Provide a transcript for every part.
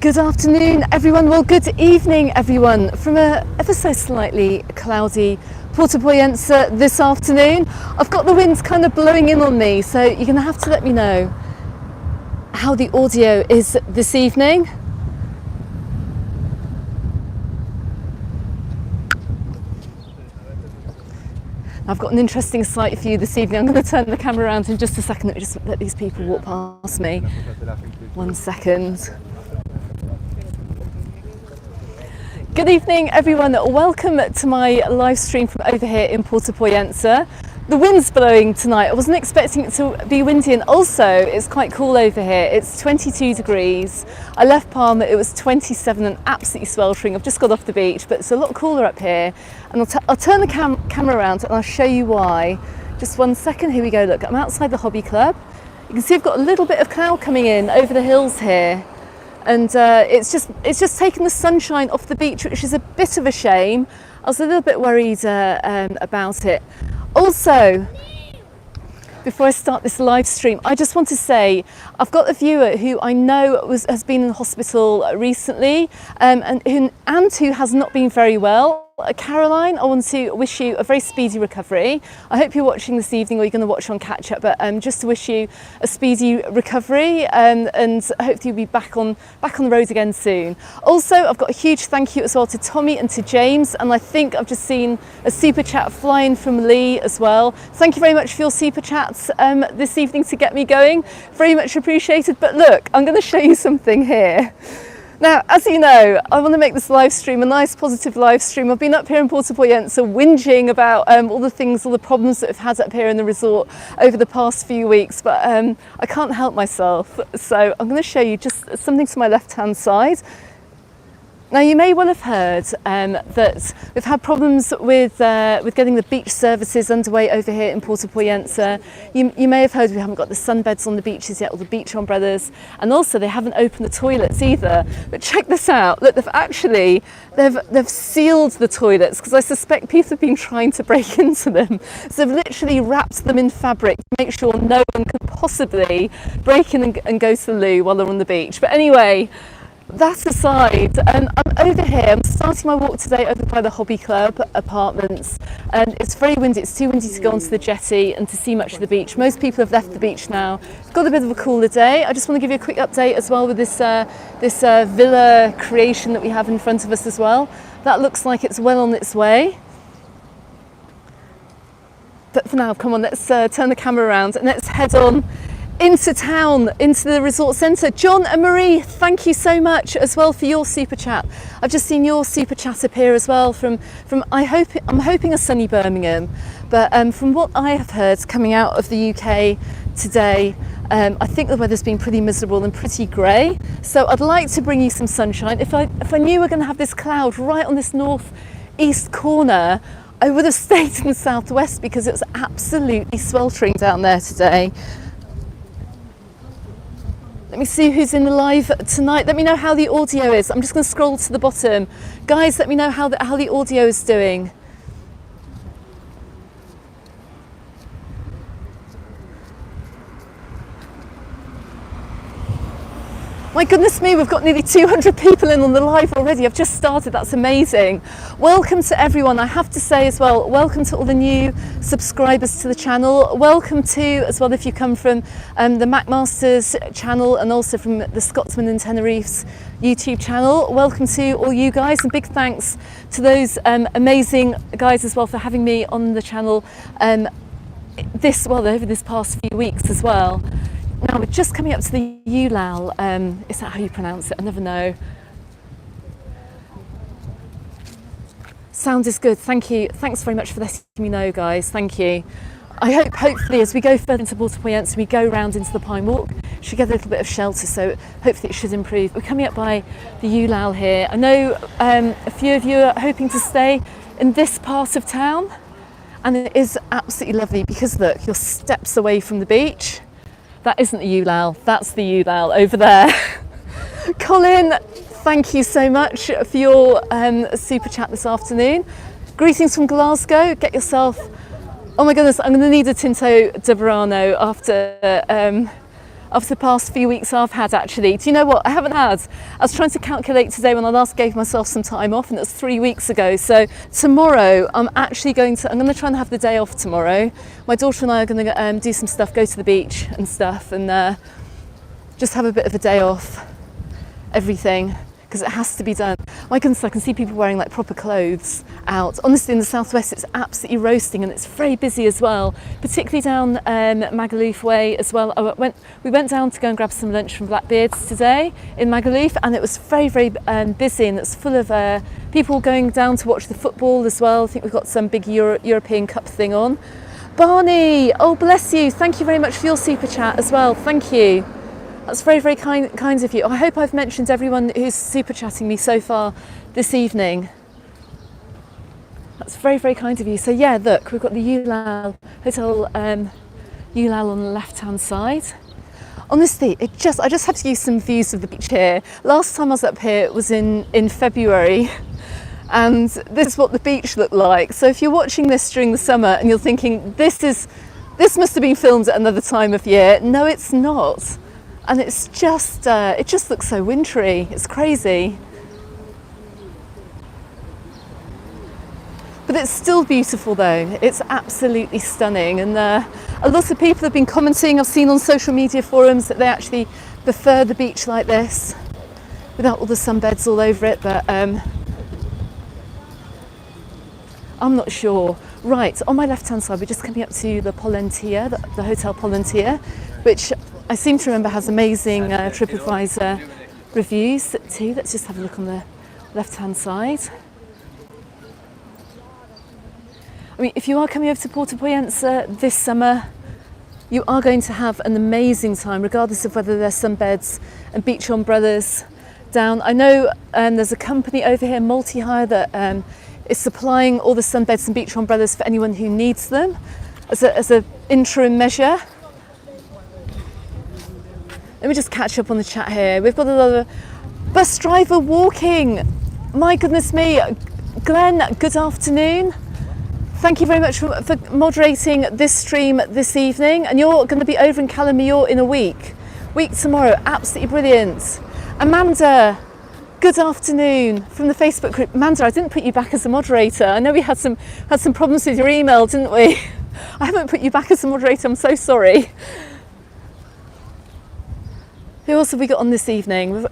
Good afternoon, everyone. Well, good evening, everyone, from a ever so slightly cloudy Puerto Pollensa this afternoon. I've got the wind kind of blowing in on me, so you're going to have to let me know how the audio is this evening. I've got an interesting sight for you this evening. I'm going to turn the camera around in just a second. Let me just let these people walk past me. 1 second. Good evening, everyone. Welcome to my live stream from over here in Puerto Pollensa. The wind's blowing tonight. I wasn't expecting it to be windy, and also it's quite cool over here. It's 22 degrees. I left Palma, it was 27 and absolutely sweltering. I've just got off the beach, but it's a lot cooler up here. And I'll turn the camera around and I'll show you why. Just 1 second, here we go. Look, I'm outside the hobby club. You can see I've got a little bit of cloud coming in over the hills here. And it's just taken the sunshine off the beach, which is a bit of a shame. I was a little bit worried about it. Also, before I start this live stream, I just want to say I've got a viewer who I know has been in hospital recently and who has not been very well. Caroline, I want to wish you a very speedy recovery. I hope you're watching this evening, or you're going to watch on catch up, but just to wish you a speedy recovery and hopefully you'll be back on the road again soon. Also, I've got a huge thank you as well to Tommy and to James, and I think I've just seen a super chat flying from Lee as well. Thank you very much for your super chats this evening to get me going. Very much appreciated. But look, I'm going to show you something here. Now, as you know, I want to make this live stream a nice positive live stream. I've been up here in Puerto Pollensa whinging about all the problems that we've had up here in the resort over the past few weeks, but I can't help myself. So I'm going to show you just something to my left-hand side. Now, you may well have heard that we've had problems with getting the beach services underway over here in Puerto Pollensa. You may have heard we haven't got the sunbeds on the beaches yet, or the beach umbrellas, and also they haven't opened the toilets either. But check this out. Look, they've sealed the toilets because I suspect people have been trying to break into them. So they've literally wrapped them in fabric to make sure no one could possibly break in and go to the loo while they're on the beach. But anyway, that aside, I'm over here. I'm starting my walk today over by the Hobby Club apartments, and it's very windy. It's too windy to go onto the jetty and to see much of the beach. Most people have left the beach now. It's got a bit of a cooler day. I just want to give you a quick update as well with this villa creation that we have in front of us as well. That looks like it's well on its way. But for now, come on, let's turn the camera around and let's head on into town, into the resort centre. John and Marie, thank you so much as well for your super chat. I've just seen your super chat appear as well from I'm hoping a sunny Birmingham, but from what I have heard coming out of the UK today, I think the weather's been pretty miserable and pretty grey. So I'd like to bring you some sunshine. If I knew we were going to have this cloud right on this north-east corner, I would have stayed in the southwest because it was absolutely sweltering down there today. Let me see who's in the live tonight. Let me know how the audio is. I'm just going to scroll to the bottom. Guys, let me know how the audio is doing. My goodness me, we've got nearly 200 people in on the live already. I've just started, that's amazing. Welcome to everyone. I have to say as well, welcome to all the new subscribers to the channel. Welcome to, as well, if you come from the MacMasters channel and also from the Scotsman and Tenerife's YouTube channel. Welcome to all you guys, and big thanks to those amazing guys as well for having me on the channel over this past few weeks as well. Now we're just coming up to the Ulal, is that how you pronounce it? I never know. Sound is good, thank you. Thanks very much for letting me know, guys, thank you. I hope, hopefully, as we go further into Puerto Pollensa, we go round into the Pine Walk, should get a little bit of shelter, so hopefully it should improve. We're coming up by the Ulal here. I know a few of you are hoping to stay in this part of town, and it is absolutely lovely because look, you're steps away from the beach. That isn't the Ulal, that's the Ulal over there. Colin, thank you so much for your super chat this afternoon. Greetings from Glasgow. Get yourself, oh my goodness, I'm going to need a Tinto de Verano after the past few weeks I've had actually. Do you know what I haven't had? I was trying to calculate today when I last gave myself some time off, and it was 3 weeks ago. So tomorrow I'm going to try and have the day off tomorrow. My daughter and I are going to do some stuff, go to the beach and stuff, and just have a bit of a day off everything, because it has to be done. My goodness, I can see people wearing like proper clothes out. Honestly, in the southwest it's absolutely roasting, and it's very busy as well, particularly down Magaluf way as well. We went down to go and grab some lunch from Blackbeard's today in Magaluf, and it was very, very busy, and it's full of people going down to watch the football as well. I think we've got some big European Cup thing on. Barney, oh bless you, thank you very much for your super chat as well, thank you. That's very, very kind of you. I hope I've mentioned everyone who's super chatting me so far this evening. That's very, very kind of you. So yeah, look, we've got the Ulal Hotel Ulal on the left-hand side. Honestly, I just have to use some views of the beach here. Last time I was up here was in February, and this is what the beach looked like. So if you're watching this during the summer and you're thinking this must have been filmed at another time of year, no, it's not. And it's just, it just looks so wintry. It's crazy. But it's still beautiful though. It's absolutely stunning. And a lot of people have been commenting, I've seen on social media forums, that they actually prefer the beach like this, without all the sunbeds all over it. But I'm not sure. Right, on my left-hand side, we're just coming up to the Pollentia, the Hotel Pollentia, which I seem to remember has amazing TripAdvisor reviews too. Let's just have a look on the left-hand side. I mean, if you are coming over to Puerto Pollensa this summer, you are going to have an amazing time, regardless of whether there's sunbeds and beach umbrellas down. I know there's a company over here, Multi-Hire, that is supplying all the sunbeds and beach umbrellas for anyone who needs them as an interim measure. Let me just catch up on the chat here. We've got a lot of bus driver walking. My goodness me. Glenn, good afternoon. Thank you very much for moderating this stream this evening. And you're going to be over in Cala Millor in a week tomorrow. Absolutely brilliant. Amanda, good afternoon from the Facebook group. Amanda, I didn't put you back as a moderator. I know we had some problems with your email, didn't we? I haven't put you back as a moderator. I'm so sorry. Who else have we got on this evening?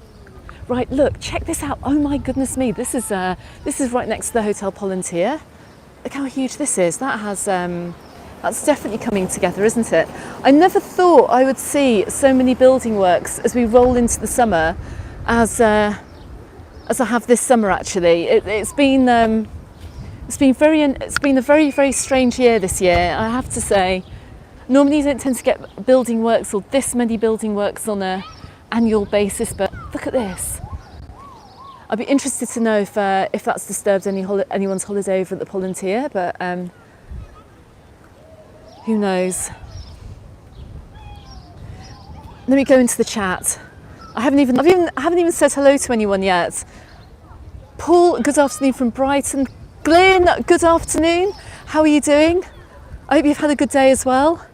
Right, look, check this out. Oh my goodness me, this is right next to the Hotel Pollentia. Look how huge this is. That has that's definitely coming together, isn't it? I never thought I would see so many building works as we roll into the summer as I have this summer. Actually, it's been a very, very strange year this year, I have to say. Normally you don't tend to get building works or this many building works on a annual basis, but look at this. I'd be interested to know if that's disturbed anyone's holiday over at the Pollentia, but who knows. Let me go into the chat. I haven't even said hello to anyone yet. Paul, good afternoon from Brighton. Glyn, good afternoon. How are you doing? I hope you've had a good day as well.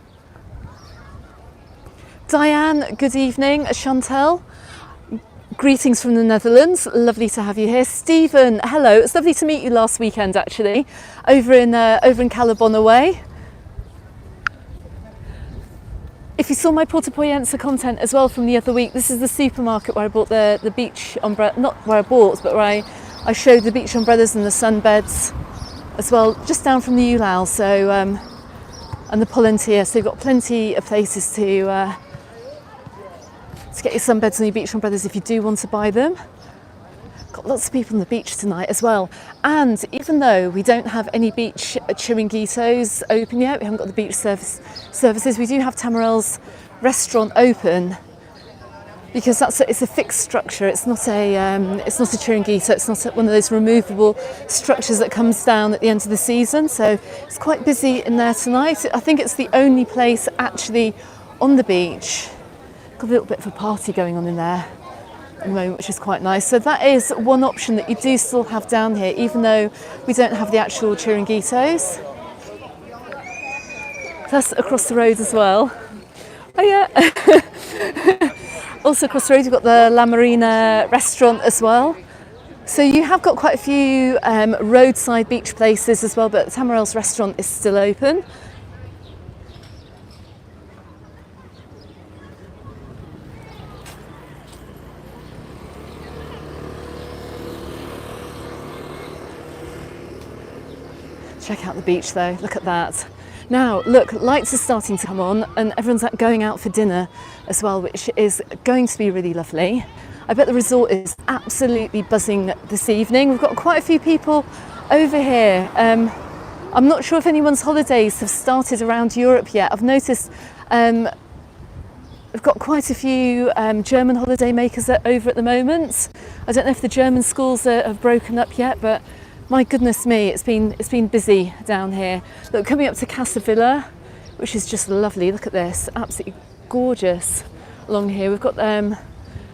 Diane, good evening. Chantel, greetings from the Netherlands. Lovely to have you here. Stephen, hello. It's lovely to meet you last weekend, actually, over in Calabona way. If you saw my Puerto Pollensa content as well from the other week, this is the supermarket where I bought the beach umbrella. Not where I bought, but where I showed the beach umbrellas and the sunbeds as well, just down from the Ulal. So and the Pollentia. So you've got plenty of places to get your sunbeds and your beach umbrellas if you do want to buy them. Got lots of people on the beach tonight as well. And even though we don't have any beach chiringuitos open yet, we haven't got the beach services, we do have Tamarel's restaurant open, because it's a fixed structure. It's not a chiringuito. It's not one of those removable structures that comes down at the end of the season. So it's quite busy in there tonight. I think it's the only place actually on the beach. Got a little bit of a party going on in there at the moment, which is quite nice. So that is one option that you do still have down here, even though we don't have the actual chiringuitos. That's across the road as well. Oh yeah. Also across the road, we've got the La Marina restaurant as well. So you have got quite a few roadside beach places as well, but Tamarel's restaurant is still open. Check out the beach though, look at that. Now, look, lights are starting to come on and everyone's going out for dinner as well, which is going to be really lovely. I bet the resort is absolutely buzzing this evening. We've got quite a few people over here. I'm not sure if anyone's holidays have started around Europe yet. I've noticed we've got quite a few German holiday makers over at the moment. I don't know if the German schools have broken up yet, but my goodness me, it's been busy down here. Look, coming up to Casa Villa, which is just lovely. Look at this, absolutely gorgeous along here. We've got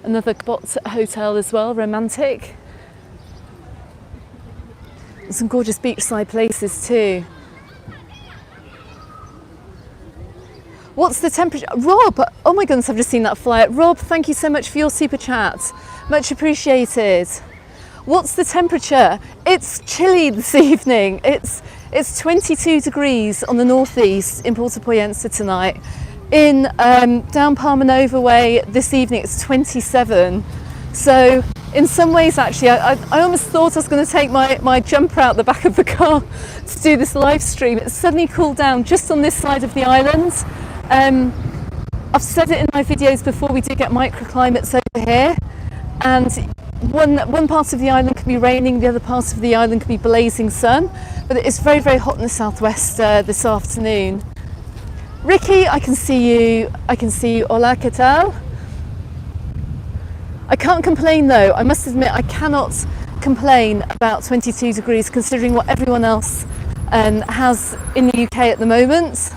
another Bot hotel as well, romantic. And some gorgeous beachside places too. What's the temperature? Rob, oh my goodness, I've just seen that flyer. Rob, thank you so much for your super chat. Much appreciated. What's the temperature? It's chilly this evening. It's 22 degrees on the northeast in Puerto Pollensa tonight. In down Palma Nova way this evening, it's 27. So in some ways, actually, I almost thought I was going to take my jumper out the back of the car to do this live stream. It's suddenly cooled down just on this side of the island. I've said it in my videos before, we do get microclimates over here. And one part of the island can be raining, the other part of the island can be blazing sun, but it is very, very hot in the southwest this afternoon. Ricky, I can see you. Hola, ¿qué tal? I can't complain though. I must admit, I cannot complain about 22 degrees considering what everyone else has in the UK at the moment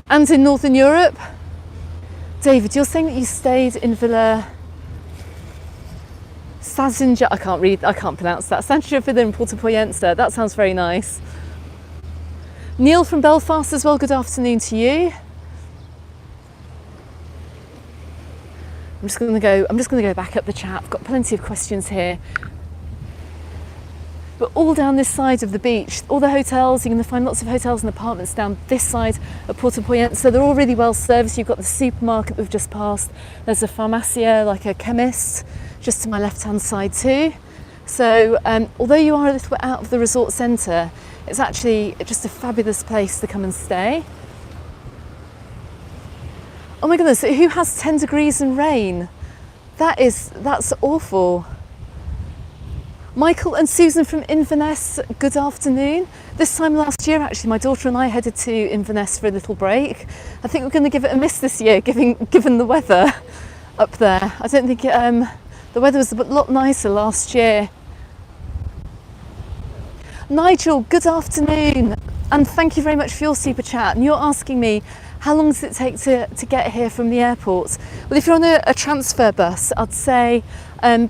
and in Northern Europe. David, you're saying that you stayed in Villa Sazinja, I can't pronounce that. Sazinja Villa in Puerto Pollensa. That sounds very nice. Neil from Belfast as well, good afternoon to you. I'm just going to go back up the chat. I've got plenty of questions here. But all down this side of the beach, all the hotels, you're going to find lots of hotels and apartments down this side of Puerto Pollensa. They're all really well serviced. You've got the supermarket we've just passed. There's a farmacia, like a chemist, just to my left-hand side too. So although you are a little bit out of the resort centre, it's actually just a fabulous place to come and stay. Oh my goodness, who has 10 degrees and rain? That's awful. Michael and Susan from Inverness, good afternoon. This time last year, actually, my daughter and I headed to Inverness for a little break. I think we're going to give it a miss this year, given the weather up there. I don't think the weather was a lot nicer last year. Nigel, good afternoon, and thank you very much for your super chat. And you're asking me, how long does it take to get here from the airport? Well, if you're on a transfer bus, I'd say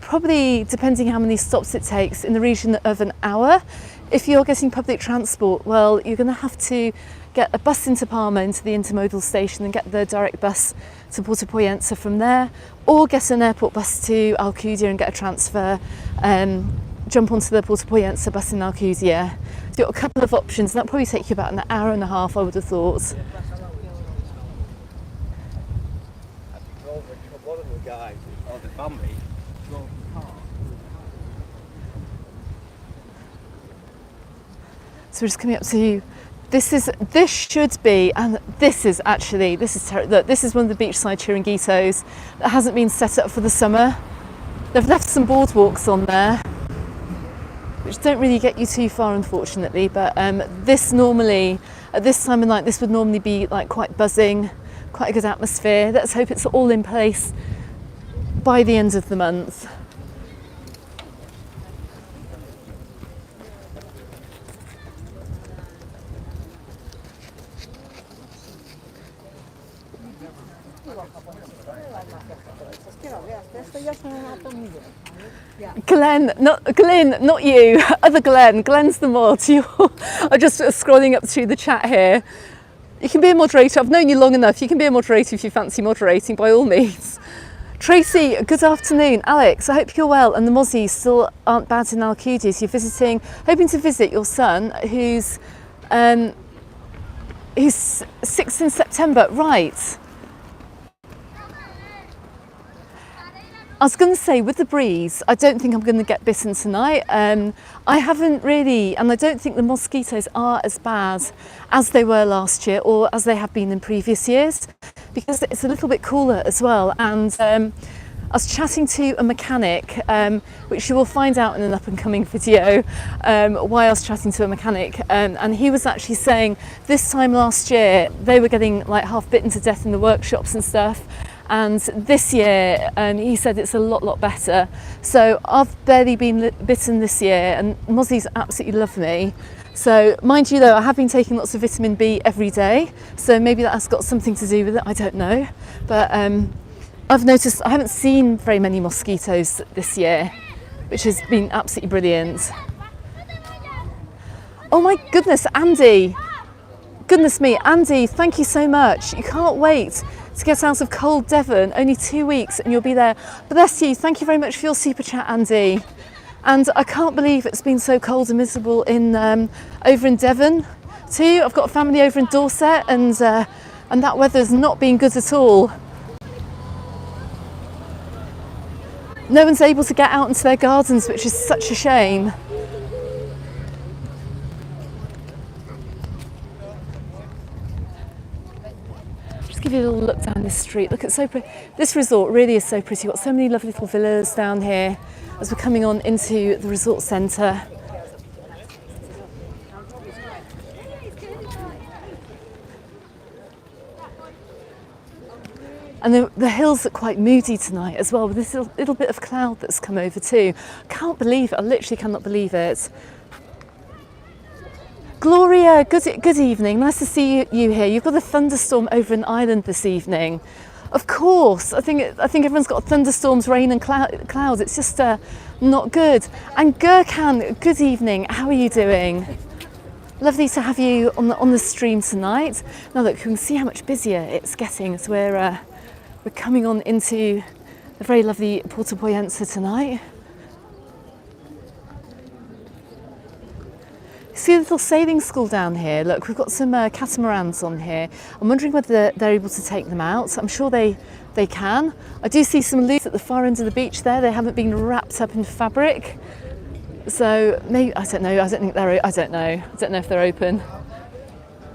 probably, depending how many stops it takes, in the region of an hour. If you're getting public transport, well, you're going to have to get a bus into Palma, into the intermodal station, and get the direct bus to Puerto Pollensa from there, or get an airport bus to Alcudia and get a transfer, jump onto the Puerto Pollensa bus in Alcudia. So you've got a couple of options, and that'll probably take you about an hour and a half, I would have thought. One of the guys, or the family, so we're just coming up to, this should be, and this is one of the beachside chiringuitos that hasn't been set up for the summer. They've left some boardwalks on there, which don't really get you too far, unfortunately, but this normally, at this time of night, this would normally be like quite buzzing, quite a good atmosphere. Let's hope it's all in place by the end of the month. Glenn, not you, other Glenn. Glenn's the mod. I'm just scrolling up through the chat here. You can be a moderator. I've known you long enough. You can be a moderator if you fancy moderating, by all means. Tracy, good afternoon. Alex, I hope you're well and the mozzies still aren't bad in Alcudi's. You're hoping to visit your son who's 6th in September. Right. I was going to say, with the breeze, I don't think I'm going to get bitten tonight. I haven't really, and I don't think the mosquitoes are as bad as they were last year or as they have been in previous years, because it's a little bit cooler as well. And I was chatting to a mechanic, which you will find out in an up and coming video, why I was chatting to a mechanic. And he was actually saying this time last year, they were getting like half bitten to death in the workshops and stuff. And this year, he said it's a lot better. So I've barely been bitten this year, and mozzies absolutely love me. So mind you though, I have been taking lots of vitamin B every day, so maybe that has got something to do with it, I don't know. But I've noticed I haven't seen very many mosquitoes this year, which has been absolutely brilliant. Oh my goodness, Andy. Goodness me, Andy, thank you so much. You can't wait to get out of cold Devon, only 2 weeks and you'll be there. Bless you, thank you very much for your super chat, Andy. And I can't believe it's been so cold and miserable in over in Devon too. I've got a family over in Dorset and that weather's not been good at all. No one's able to get out into their gardens, which is such a shame. Give you a little look down this street. Look, it's so pretty. This resort really is so pretty. You've got so many lovely little villas down here as we're coming on into the resort centre. And the hills are quite moody tonight as well, with this little bit of cloud that's come over too. Can't believe it. I literally cannot believe it. Gloria, good evening. Nice to see you here. You've got a thunderstorm over an island this evening. Of course, I think everyone's got thunderstorms, rain and clouds. It's just not good. And Gurkhan, good evening. How are you doing? Lovely to have you on the stream tonight. Now look, you can see how much busier it's getting as we're coming on into the very lovely Puerto Pollensa tonight. See the little sailing school down here? Look, we've got some catamarans on here. I'm wondering whether they're able to take them out. I'm sure they can. I do see some loose at the far end of the beach there. They haven't been wrapped up in fabric. So maybe, I don't know. I don't know if they're open.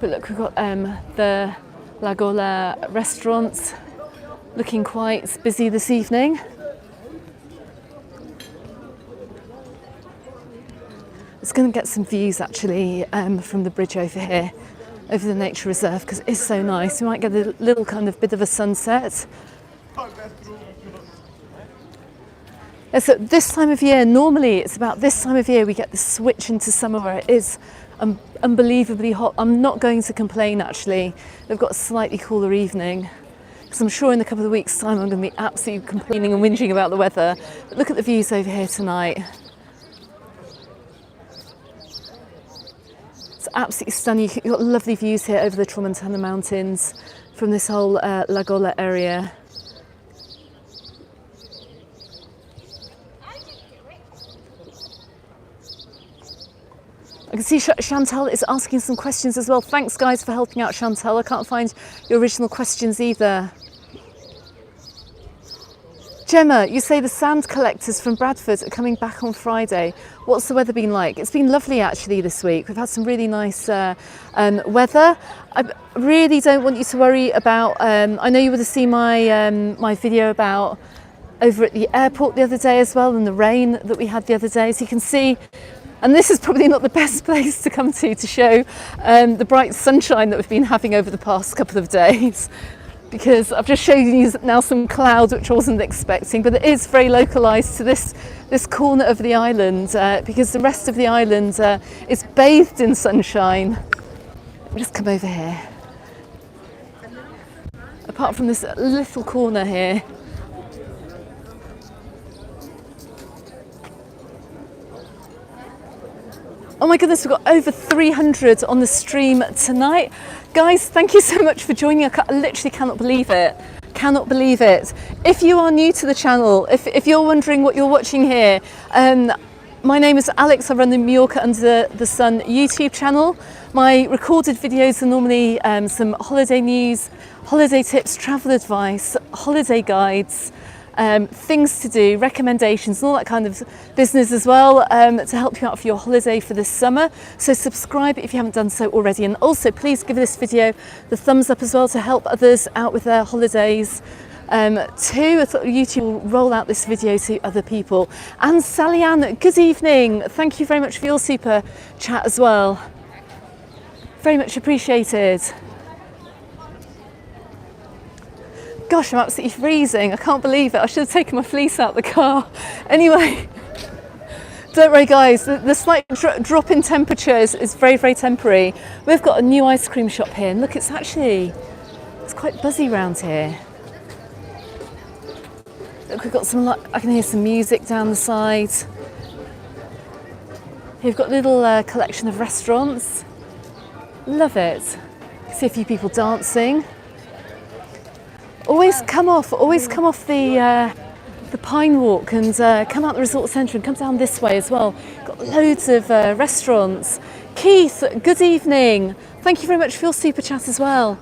But look, we've got the La Gola restaurant looking quite busy this evening. I was going to get some views actually from the bridge over here, over the nature reserve, because it's so nice. We might get a little kind of bit of a sunset. Yeah, so this time of year, normally it's about this time of year we get the switch into summer where it is unbelievably hot. I'm not going to complain actually. We've got a slightly cooler evening, because I'm sure in a couple of weeks' time I'm going to be absolutely complaining and whinging about the weather. But look at the views over here tonight. It's absolutely stunning. You've got lovely views here over the Tramontana Mountains from this whole La Gola area. I can see Chantal is asking some questions as well. Thanks guys for helping out, Chantal. I can't find your original questions either. Gemma, you say the sand collectors from Bradford are coming back on Friday. What's the weather been like? It's been lovely actually this week. We've had some really nice weather. I really don't want you to worry about, I know you would have seen my video about over at the airport the other day as well, and the rain that we had the other day. So you can see, and this is probably not the best place to come to show the bright sunshine that we've been having over the past couple of days, because I've just shown you now some clouds which I wasn't expecting, but it is very localised to this corner of the island, because the rest of the island is bathed in sunshine. Let me just come over here. Apart from this little corner here. Oh my goodness, we've got over 300 on the stream tonight. Guys, thank you so much for joining. I literally cannot believe it. Cannot believe it. If you are new to the channel, if you're wondering what you're watching here, my name is Alex. I run the Mallorca Under the Sun YouTube channel. My recorded videos are normally some holiday news, holiday tips, travel advice, holiday guides, things to do, recommendations, and all that kind of business as well, to help you out for your holiday for this summer. So subscribe if you haven't done so already, and also please give this video the thumbs up as well to help others out with their holidays too. I thought YouTube will roll out this video to other people. And Sally Ann, good evening. Thank you very much for your super chat as well. Very much appreciated. Gosh, I'm absolutely freezing. I can't believe it. I should have taken my fleece out the car. Anyway, don't worry guys, the slight drop in temperatures is very, very temporary. We've got a new ice cream shop here, and look, it's quite buzzy around here. Look, we've got some, I can hear some music down the side. Here we've got a little collection of restaurants. Love it. See a few people dancing. Always come off the Pine Walk and come out the resort centre and come down this way as well. Got loads of restaurants. Keith, good evening. Thank you very much for your super chat as well.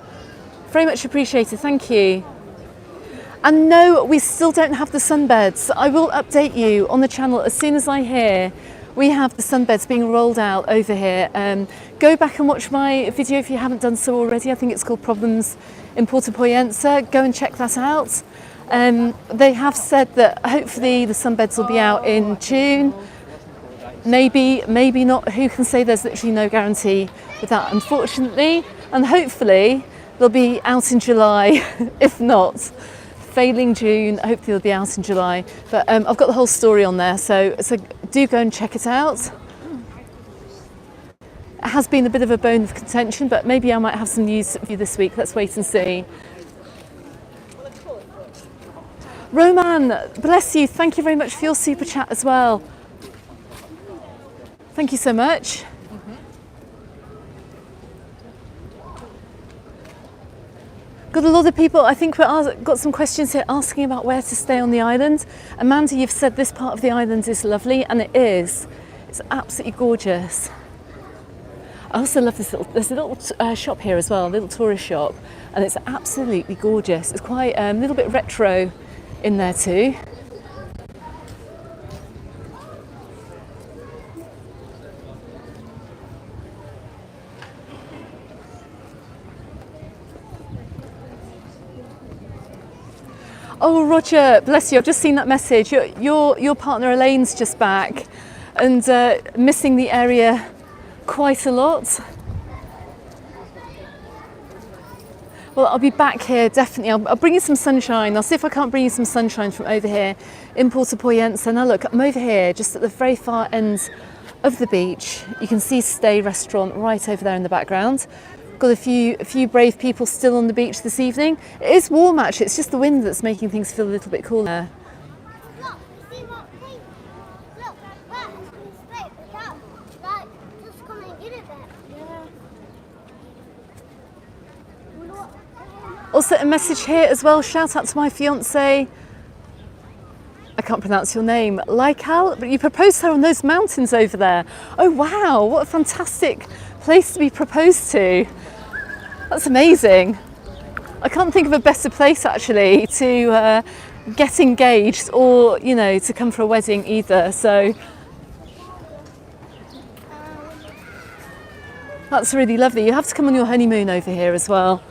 Very much appreciated, thank you. And no, we still don't have the sunbeds. I will update you on the channel as soon as I hear we have the sunbeds being rolled out over here. Go back and watch my video if you haven't done so already. I think it's called Problems in Puerto Pollensa. Go and check that out. They have said that hopefully the sunbeds will be out in June. Maybe not. Who can say? There's literally no guarantee with that, unfortunately. And hopefully they'll be out in July. If not, failing June, hopefully they'll be out in July. But I've got the whole story on there, so do go and check it out. It has been a bit of a bone of contention, but maybe I might have some news for you this week. Let's wait and see. Roman, bless you. Thank you very much for your super chat as well. Thank you so much. Got a lot of people, I think we've got some questions here asking about where to stay on the island. Amanda, you've said this part of the island is lovely, and it is. It's absolutely gorgeous. I also love there's a little shop here as well, a little tourist shop, and it's absolutely gorgeous. It's quite a little bit retro in there too. Oh, Roger, bless you. I've just seen that message. Your partner Elaine's just back and missing the area quite a lot. Well, I'll be back here, definitely. I'll bring you some sunshine. I'll see if I can't bring you some sunshine from over here in Puerto Pollensa. Now look, I'm over here, just at the very far end of the beach. You can see Stay Restaurant right over there in the background. Got a few brave people still on the beach this evening. It is warm actually, it's just the wind that's making things feel a little bit cooler. Look, see what pink? Look, that is straight, that, just come and get it back. Yeah. Also a message here as well, shout out to my fiance. I can't pronounce your name, Laikal, but you proposed to her on those mountains over there. Oh wow, what a fantastic place to be proposed to. That's amazing. I can't think of a better place actually to get engaged or, you know, to come for a wedding either. So that's really lovely. You have to come on your honeymoon over here as well.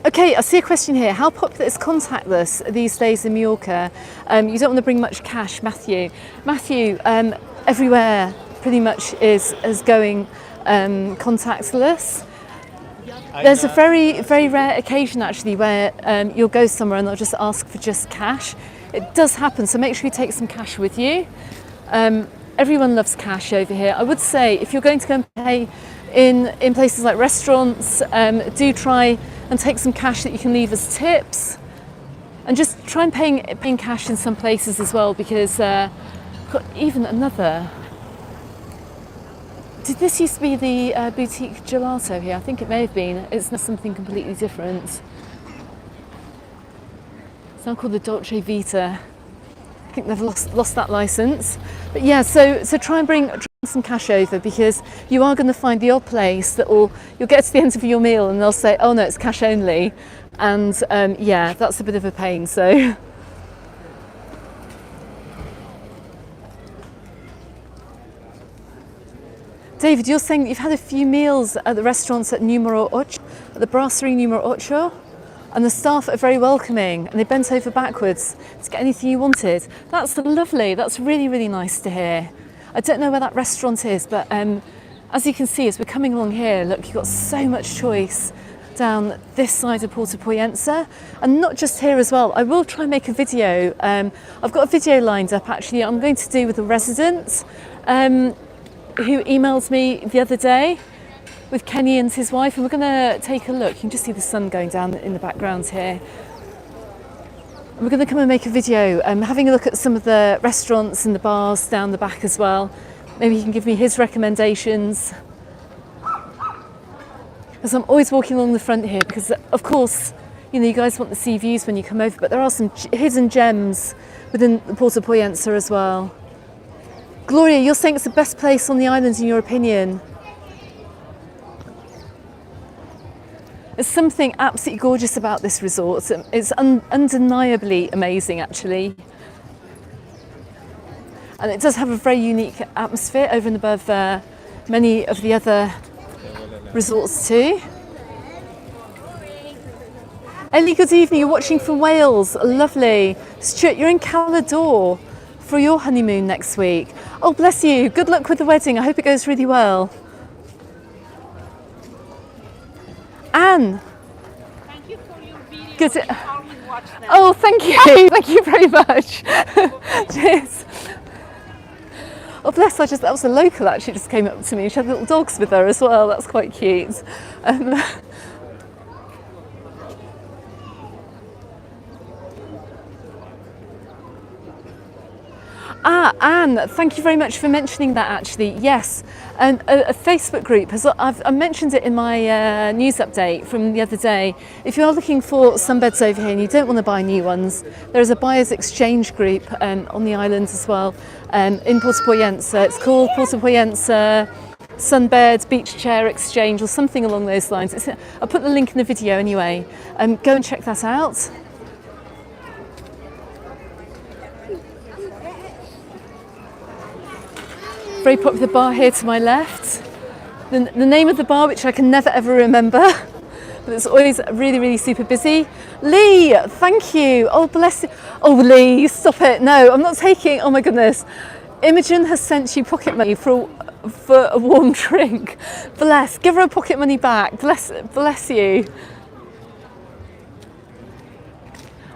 Okay, I see a question here. How popular is contactless these days in Mallorca? You don't want to bring much cash, Matthew. Matthew, everywhere pretty much is going contactless. There's a very, very rare occasion actually where you'll go somewhere and they'll just ask for just cash. It does happen, so make sure you take some cash with you. Everyone loves cash over here. I would say if you're going to go and pay in places like restaurants, do try and take some cash that you can leave as tips. And just try and paying cash in some places as well, because got even another. Did this used to be the boutique gelato here? I think it may have been. It's now something completely different. It's now called the Dolce Vita. I think they've lost that license. But yeah, so try and bring some cash over, because you are going to find the odd place that you'll get to the end of your meal and they'll say, oh no, it's cash only. And yeah, that's a bit of a pain, so. David, you're saying that you've had a few meals at the restaurants at Numero Ocho, at the Brasserie Numero Ocho, and the staff are very welcoming and they bent over backwards to get anything you wanted. That's lovely, that's really, really nice to hear. I don't know where that restaurant is, but as you can see, as we're coming along here, look, you've got so much choice down this side of Puerto Pollensa, and not just here as well. I will try and make a video. I've got a video lined up actually I'm going to do with a resident who emailed me the other day with Kenny and his wife, and we're going to take a look. You can just see the sun going down in the background here. And we're going to come and make a video having a look at some of the restaurants and the bars down the back as well. Maybe he can give me his recommendations. As I'm always walking along the front here, because of course, you know, you guys want the sea views when you come over, but there are some hidden gems within the Puerto Pollensa as well. Gloria, you're saying it's the best place on the island in your opinion. There's something absolutely gorgeous about this resort. It's undeniably amazing actually. And it does have a very unique atmosphere over and above many of the other resorts too. Ellie, good evening. You're watching from Wales. Lovely. Stuart, you're in Calador for your honeymoon next week. Oh, bless you. Good luck with the wedding. I hope it goes really well. Anne. Thank you for your video. Good. I always watch them. Oh, thank you. Thank you very much. Cheers. Oh, bless her. That was a local actually just came up to me. She had little dogs with her as well. That's quite cute. Anne, thank you very much for mentioning that actually. Yes, and a Facebook group, I mentioned it in my news update from the other day. If you are looking for sunbeds over here and you don't want to buy new ones, there is a buyer's exchange group on the island as well in Puerto Pollensa. It's called Puerto Pollensa Sunbed Beach Chair Exchange or something along those lines. I'll put the link in the video anyway. Go and check that out. Very popular bar here to my left. The name of the bar, which I can never ever remember, but it's always really, really super busy. Lee, thank you. Oh, bless you. Oh, Lee, stop it. No, I'm not taking, oh my goodness. Imogen has sent you pocket money for a warm drink. Bless, give her her pocket money back. Bless you.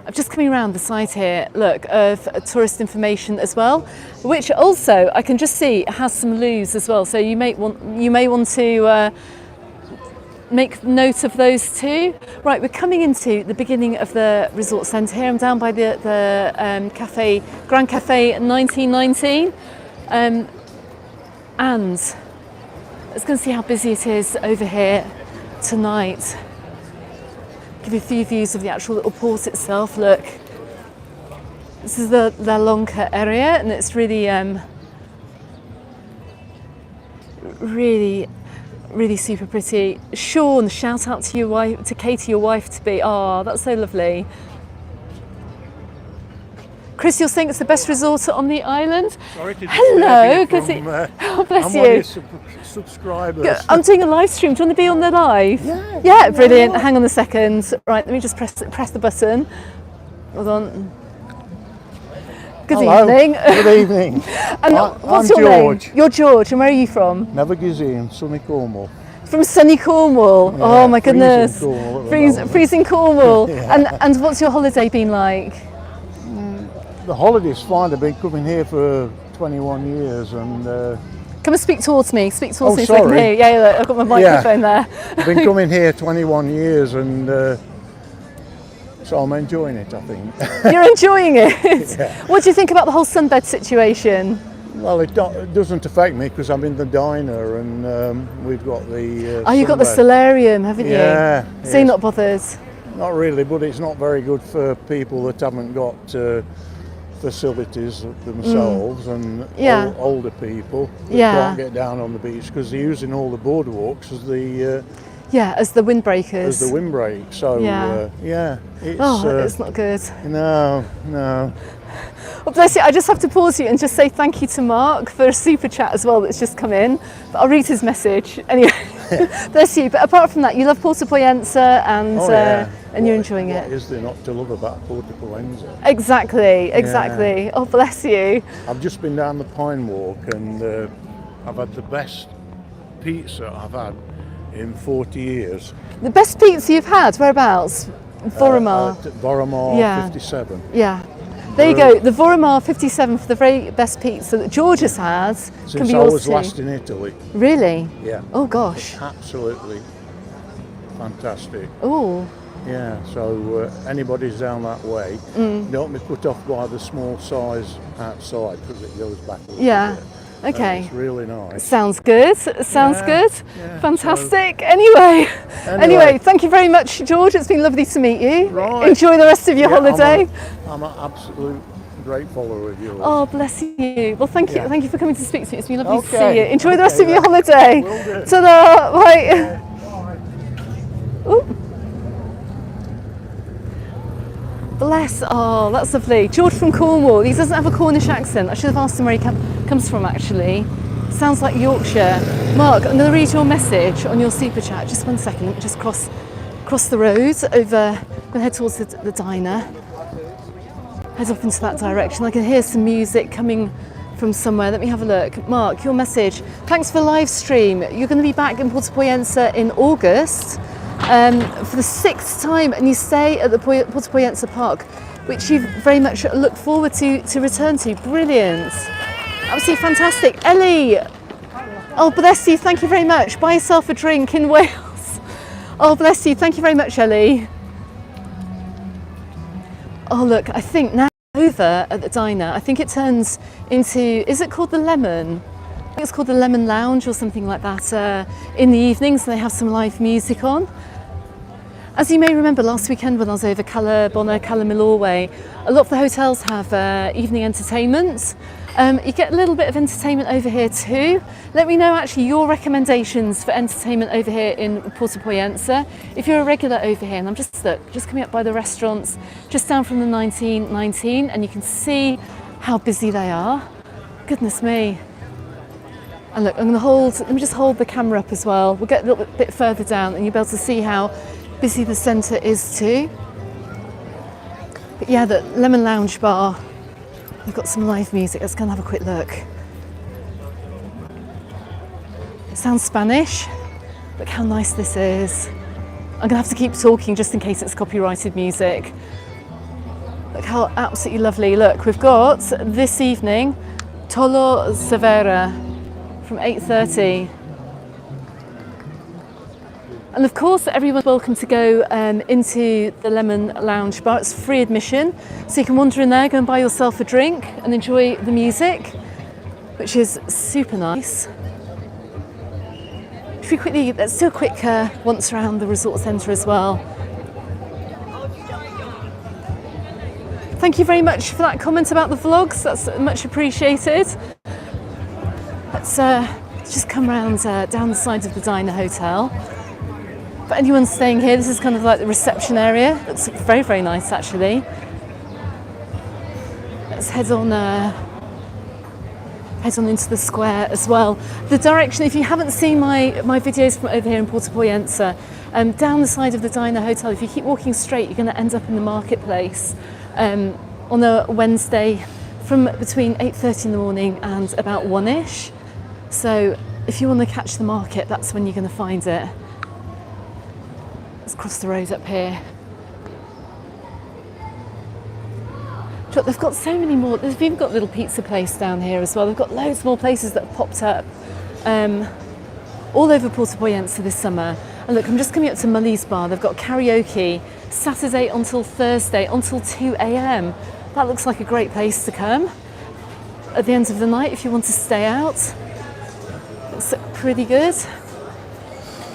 I'm just coming around the side here, look, of tourist information as well, which also I can just see has some loos as well. So you may want to make note of those too. Right, we're coming into the beginning of the resort centre here. I'm down by the cafe, Grand Cafe 1919, and let's go and see how busy it is over here tonight. Give you a few views of the actual little port itself. Look, this is the La Lonca area, and it's really, really super pretty. Sean, shout out to your wife, to Katie, your wife to be. Oh, that's so lovely. Chris, you're saying it's the best resort on the island? Sorry to Hello, disturb you from, oh, bless I'm you. one of your subscribers. I'm doing a live stream. Do you want to be on the live? Yeah. Yeah, brilliant. Hang on a second. Right, let me just press the button. Hold on. Good Hello. evening. Good evening. And what's your George. name? You're George, and where are you from? Navigazine, sunny Cornwall. From sunny Cornwall. Yeah, oh my goodness. freezing Cornwall at the moment. Freezing Cornwall. Yeah. And what's your holiday been like? The holiday's fine. I've been coming here for 21 years and Come and speak towards me. Speak towards Oh, me so I can sorry. hear you. Yeah, look, I've got my microphone there. I've been coming here 21 years and So I'm enjoying it, I think. You're enjoying it? Yeah. What do you think about the whole sunbed situation? Well, it doesn't affect me because I'm in the diner and we've got the. Oh, you've got the sunbed. solarium, haven't you? Yeah. So you're not bothered? Not really, but it's not very good for people that haven't got facilities themselves and Yeah. older people that Yeah. can't get down on the beach because they're using all the boardwalks as the As the windbreakers. windbreak. So Yeah. it's It's not good. no. Well, bless you. I just have to pause you and just say thank you to Mark for a super chat as well that's just come in. But I'll read his message anyway. Bless you. But apart from that, you love Puerto Pollensa and you're enjoying What it. is there not to love about Puerto Pollensa? Exactly. Oh, bless you. I've just been down the Pine Walk and I've had the best pizza I've had in 40 years. The best pizza you've had, whereabouts? Voromar. At Voromar Yeah. 57. Yeah. There you go. The Voromar 57 for the very best pizza that George has had. Can Since be I yours was too. last in Italy. Really? Yeah. Oh gosh. Absolutely fantastic. Oh. Yeah, so anybody's down that way, don't be put off by the small size outside because it goes back a little Yeah. bit. Okay. It's really nice. Sounds good. Sounds Yeah, good. yeah, Fantastic. Anyway, thank you very much, George. It's been lovely to meet you. Right. Enjoy the rest of your holiday. I'm an absolute great follower of yours. Oh, bless you. Well, thank you. Yeah. Thank you for coming to speak to me. It's been lovely to see Okay. you. Enjoy the rest Okay, of your then. holiday. Will do. Ta-da. Bye. Ooh. Bless. Oh, that's lovely. George from Cornwall. He doesn't have a Cornish accent. I should have asked him where he comes from, actually. Sounds like Yorkshire. Mark, I'm going to read your message on your super chat. Just 1 second. Let me just cross the road over. I'm going to head towards the diner. Head off into that direction. I can hear some music coming from somewhere. Let me have a look. Mark, your message. Thanks for the live stream. You're going to be back in Puerto Pollensa in August for the 6th time, and you stay at the Puerto Pollensa Park, which you very much look forward to return to. Brilliant. Absolutely fantastic. Ellie, oh bless you, thank you very much. Buy yourself a drink in Wales. Oh bless you, thank you very much, Ellie. Oh look, I think now over at the diner, I think it turns into, is it called the Lemon? I think it's called the Lemon Lounge or something like that in the evenings. They have some live music on. As you may remember, last weekend when I was over Cala Bona, Cala Milorway, a lot of the hotels have evening entertainment. You get a little bit of entertainment over here too. Let me know actually your recommendations for entertainment over here in Puerto Pollensa. If you're a regular over here, and I'm just coming up by the restaurants, just down from the 1919, and you can see how busy they are. Goodness me. And look, let me just hold the camera up as well. We'll get a little bit further down and you'll be able to see how busy the centre is too. But yeah, the Lemon Lounge bar, they've got some live music. Let's go and have a quick look. It sounds Spanish. Look how nice this is. I'm gonna have to keep talking just in case it's copyrighted music. Look how absolutely lovely. Look, we've got this evening, Tolo Severa from 8:30. And of course, everyone's welcome to go into the Lemon Lounge bar. It's free admission, so you can wander in there, go and buy yourself a drink and enjoy the music, which is super nice. Let's do a quick once around the resort centre as well. Thank you very much for that comment about the vlogs, that's much appreciated. Let's just come round down the side of the Diner Hotel. For anyone staying here, this is kind of like the reception area. Looks very, very nice actually. Let's head on into the square as well. The direction, if you haven't seen my videos from over here in Puerto Pollensa, down the side of the Diner Hotel, if you keep walking straight, you're going to end up in the marketplace on a Wednesday from between 8:30 in the morning and about 1ish. So if you want to catch the market, that's when you're going to find it. Let's cross the road up here. Look, they've got so many more. They've even got a little pizza place down here as well. They've got loads more places that have popped up all over Puerto Pollensa this summer. And look, I'm just coming up to Mully's Bar. They've got karaoke Saturday until Thursday until 2 a.m. That looks like a great place to come at the end of the night if you want to stay out. Looks pretty good.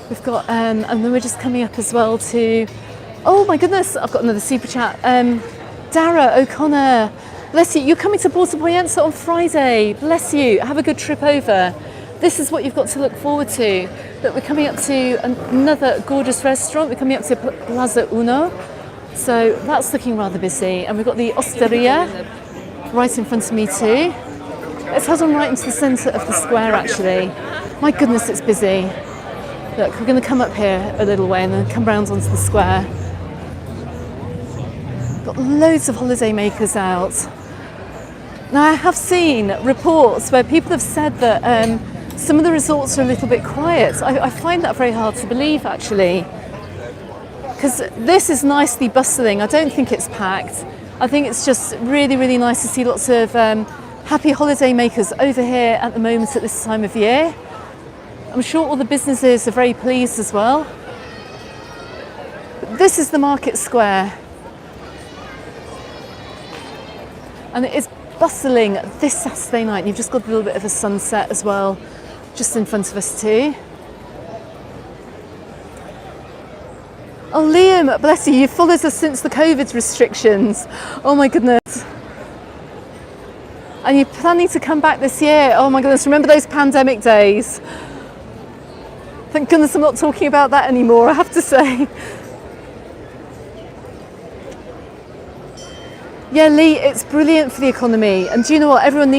We've got, and then we're just coming up as well to, oh my goodness, I've got another super chat. Dara O'Connor, bless you. You're coming to Puerto Pollensa on Friday. Bless you. Have a good trip over. This is what you've got to look forward to. Look, we're coming up to another gorgeous restaurant. We're coming up to Plaza Uno. So that's looking rather busy. And we've got the Osteria right in front of me too. Let's head on right into the centre of the square actually. My goodness, it's busy. Look, we're going to come up here a little way and then come round onto the square. Got loads of holiday makers out. Now I have seen reports where people have said that some of the resorts are a little bit quiet. I find that very hard to believe actually, because this is nicely bustling. I don't think it's packed. I think it's just really, really nice to see lots of happy holiday makers over here at the moment at this time of year. I'm sure all the businesses are very pleased as well. But this is the market square. And it is bustling this Saturday night. You've just got a little bit of a sunset as well, just in front of us too. Oh, Liam, bless you, you've followed us since the COVID restrictions. Oh my goodness. And you're planning to come back this year. Oh my goodness, remember those pandemic days? Thank goodness I'm not talking about that anymore, I have to say. Yeah, Lee, it's brilliant for the economy. And do you know what? Everyone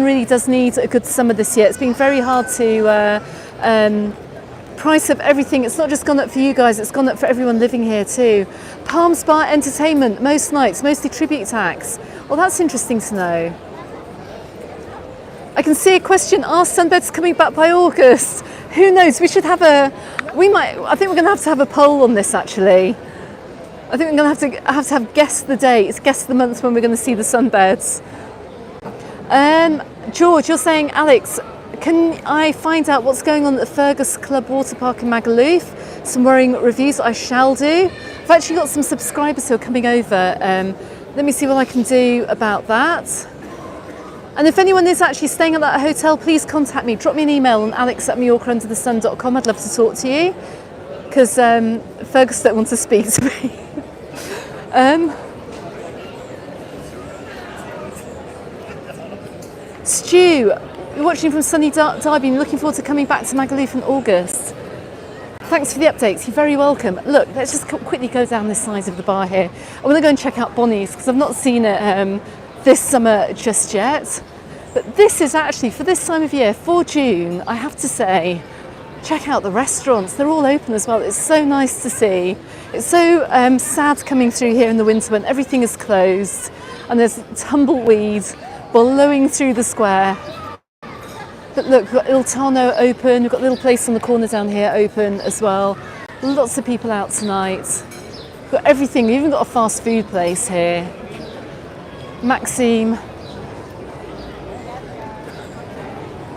really does need a good summer this year. It's been very hard to price of everything. It's not just gone up for you guys, it's gone up for everyone living here too. Palms Bar Entertainment, most nights, mostly tribute tax. Well, that's interesting to know. I can see a question, are sunbeds coming back by August? Who knows? We should have I think we're going to have a poll on this actually. I think we're going to have guess the date, guess the month when we're going to see the sunbeds. George, you're saying, Alex, can I find out what's going on at the Fergus Club Water Park in Magaluf? Some worrying reviews, I shall do. I've actually got some subscribers who are coming over. Let me see what I can do about that. And if anyone is actually staying at that hotel, please contact me. Drop me an email on alex@mallorcaunderthesun.com. I'd love to talk to you, because Fergus don't want to speak to me. Stu, you're watching from sunny Derby and you're looking forward to coming back to Magaluf in August. Thanks for the updates, you're very welcome. Look, let's just quickly go down this side of the bar here. I want to go and check out Bonnie's because I've not seen it this summer just yet. But this is actually, for this time of year, for June, I have to say, check out the restaurants. They're all open as well. It's so nice to see. It's so sad coming through here in the winter when everything is closed and there's tumbleweed blowing through the square. But look, we've got Il Tano open. We've got a little place on the corner down here open as well. Lots of people out tonight. We've got everything. We've even got a fast food place here. Maxime.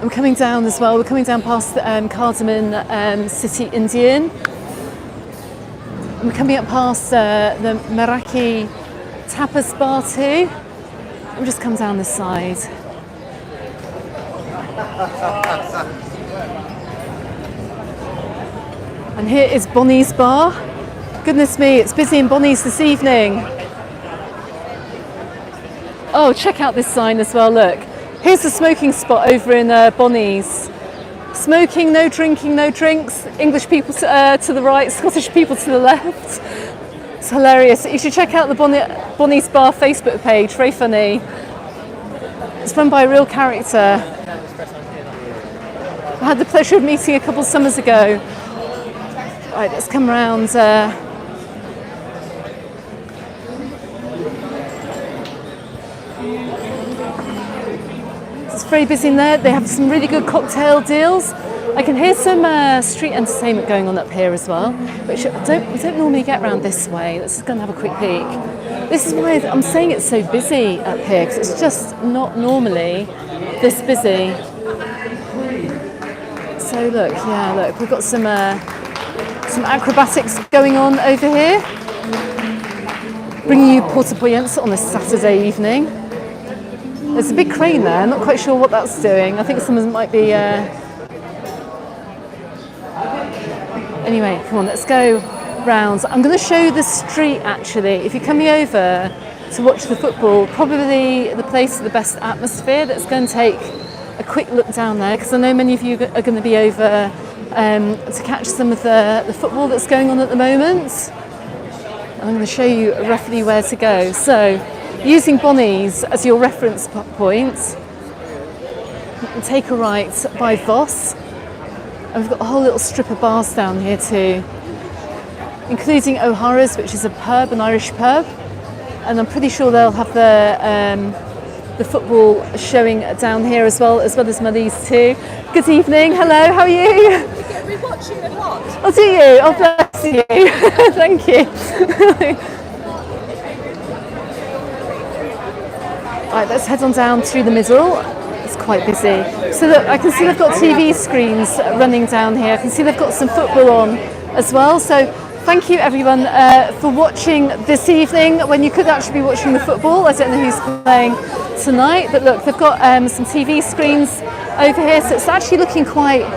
I'm coming down as well. We're coming down past Cardamom City Indian. And we're coming up past the Meraki Tapas Bar too. We'll just come down this side. And here is Bonnie's Bar. Goodness me, it's busy in Bonnie's this evening. Oh, check out this sign as well, look. Here's the smoking spot over in Bonnie's. Smoking, no drinking, no drinks. English people to the right, Scottish people to the left. It's hilarious. You should check out the Bonnie's Bar Facebook page, very funny. It's run by a real character. I had the pleasure of meeting a couple summers ago. Right, let's come round. It's very busy in there. They have some really good cocktail deals. I can hear some street entertainment going on up here as well, which we don't normally get around this way. Let's just go and have a quick peek. This is why I'm saying it's so busy up here, because it's just not normally this busy. So look, yeah, look, we've got some acrobatics going on over here. bringing you Puerto Pollensa on this Saturday evening. There's a big crane there, I'm not quite sure what that's doing. I think someone might be... Anyway, come on, let's go round. I'm going to show you the street actually. If you're coming over to watch the football, probably the place with the best atmosphere. Let's go and take a quick look down there, because I know many of you are going to be over to catch some of the football that's going on at the moment. And I'm going to show you roughly where to go. So, using Bonnie's as your reference point, you can take a right by Voss. And we've got a whole little strip of bars down here too, including O'Hara's, which is a pub, an Irish pub. And I'm pretty sure they'll have the football showing down here as well as Muddy's too. Good evening, hello, how are you? We're watching a lot. Oh, do you? Oh, bless you. Thank you. Right, let's head on down through the middle. It's quite busy. So look, I can see they've got TV screens running down here. I can see they've got some football on as well. So thank you everyone for watching this evening when you could actually be watching the football. I don't know who's playing tonight, but look, they've got some TV screens over here, so it's actually looking quite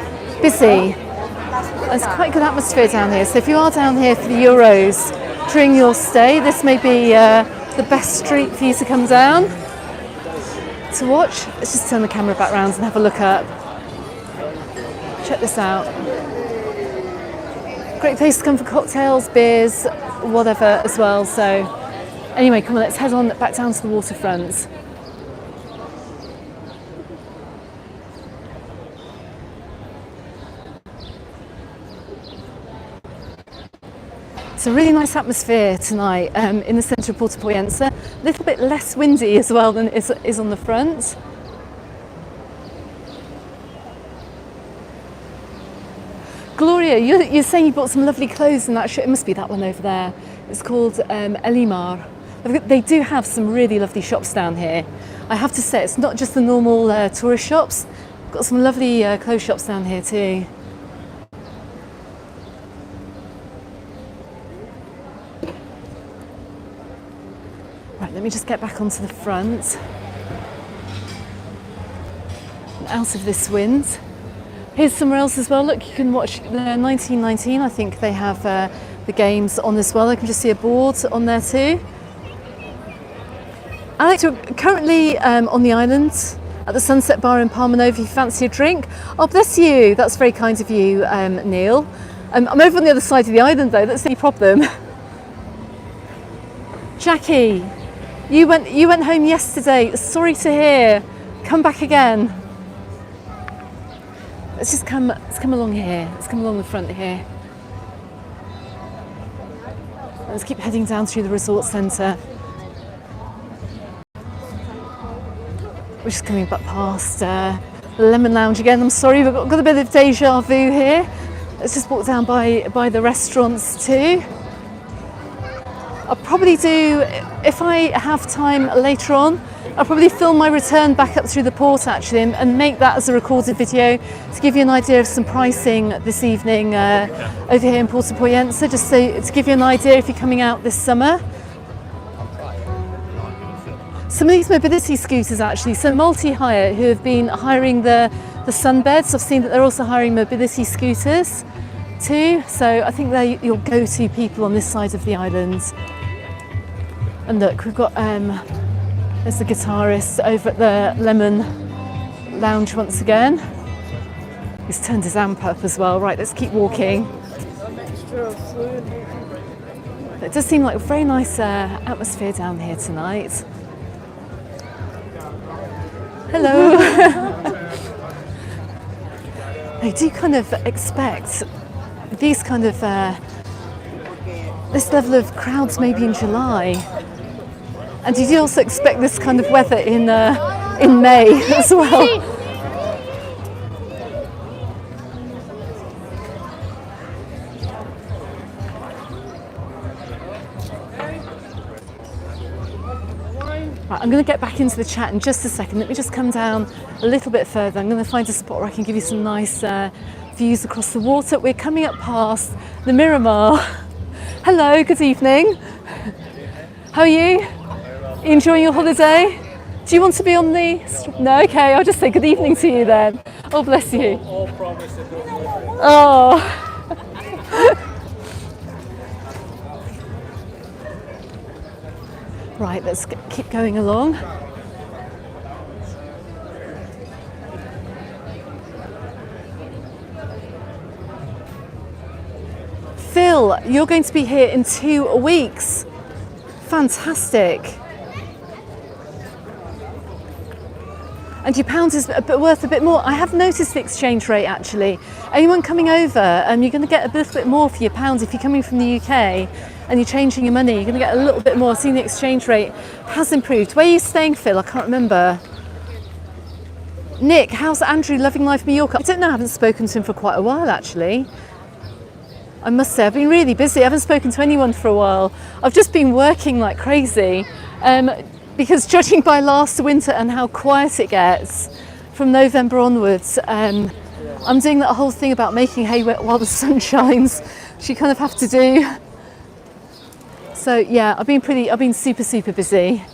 busy. There's quite a good atmosphere down here, so if you are down here for the Euros during your stay, this may be the best street for you to come down to watch. Let's just turn the camera back round and have a look up. Check this out. Great place to come for cocktails, beers, whatever as well. So anyway, come on, let's head on back down to the waterfront. It's a really nice atmosphere tonight in the centre of Puerto Pollensa. A little bit less windy as well than is on the front. Gloria, you're saying you bought some lovely clothes in that shop. It must be that one over there. It's called Elimar. They do have some really lovely shops down here. I have to say, it's not just the normal tourist shops. Got some lovely clothes shops down here too. Right, let me just get back onto the front. Out of this wind. Here's somewhere else as well. Look, you can watch 1919. I think they have the games on as well. I can just see a board on there too. Alex, you're currently on the island at the Sunset Bar in Palma Nova. If you fancy a drink. Oh, bless you. That's very kind of you, Neil. I'm over on the other side of the island though. That's any problem. Jackie, you went home yesterday. Sorry to hear. Come back again. Let's come along here. Let's come along the front here. Let's keep heading down through the resort centre. We're just coming back past Lemon Lounge again. I'm sorry, we've got a bit of deja vu here. Let's just walk down by the restaurants too. I'll probably do, if I have time later on, I'll probably film my return back up through the port actually and make that as a recorded video to give you an idea of some pricing this evening over here in Puerto Pollensa, just so to give you an idea if you're coming out this summer. Some of these mobility scooters actually, so multi-hire who have been hiring the sunbeds, I've seen that they're also hiring mobility scooters too, so I think they're your go-to people on this side of the island. And look, we've got there's the guitarist over at the Lemon Lounge once again. He's turned his amp up as well. Right, let's keep walking. It does seem like a very nice atmosphere down here tonight. Hello. I do kind of expect these kind of this level of crowds maybe in July. And did you also expect this kind of weather in May as well? Right, I'm going to get back into the chat in just a second. Let me just come down a little bit further. I'm going to find a spot where I can give you some nice views across the water. We're coming up past the Miramar. Hello, good evening. How are you? You enjoying your holiday? Do you want to be on the... No, okay, I'll just say good evening to you then. Oh, bless you. Oh. Right, let's keep going along. Phil, you're going to be here in 2 weeks. Fantastic. And your pound is worth a bit more. I have noticed the exchange rate actually. Anyone coming over, you're going to get a little bit more for your pounds. If you're coming from the UK and you're changing your money, you're going to get a little bit more. I've seen the exchange rate has improved. Where are you staying, Phil? I can't remember. Nick, how's Andrew loving life Mallorca? I don't know, I haven't spoken to him for quite a while actually. I must say, I've been really busy. I haven't spoken to anyone for a while. I've just been working like crazy. Because judging by last winter and how quiet it gets from November onwards, I'm doing that whole thing about making hay while the sun shines, which you kind of have to do. So yeah, I've been super busy.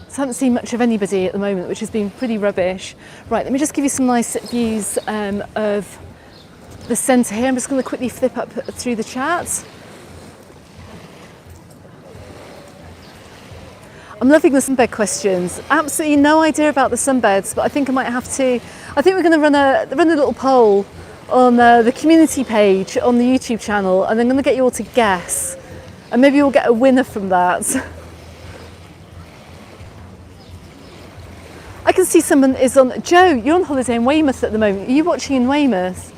So I haven't seen much of anybody at the moment, which has been pretty rubbish. Right, let me just give you some nice views of the centre here. I'm just going to quickly flip up through the chat. I'm loving the sunbed questions. Absolutely no idea about the sunbeds, but I think I might have to. I think we're going to run a little poll on the community page on the YouTube channel, and I'm going to get you all to guess, and maybe we'll get a winner from that. I can see someone is on. Joe, you're on holiday in Weymouth at the moment. Are you watching in Weymouth?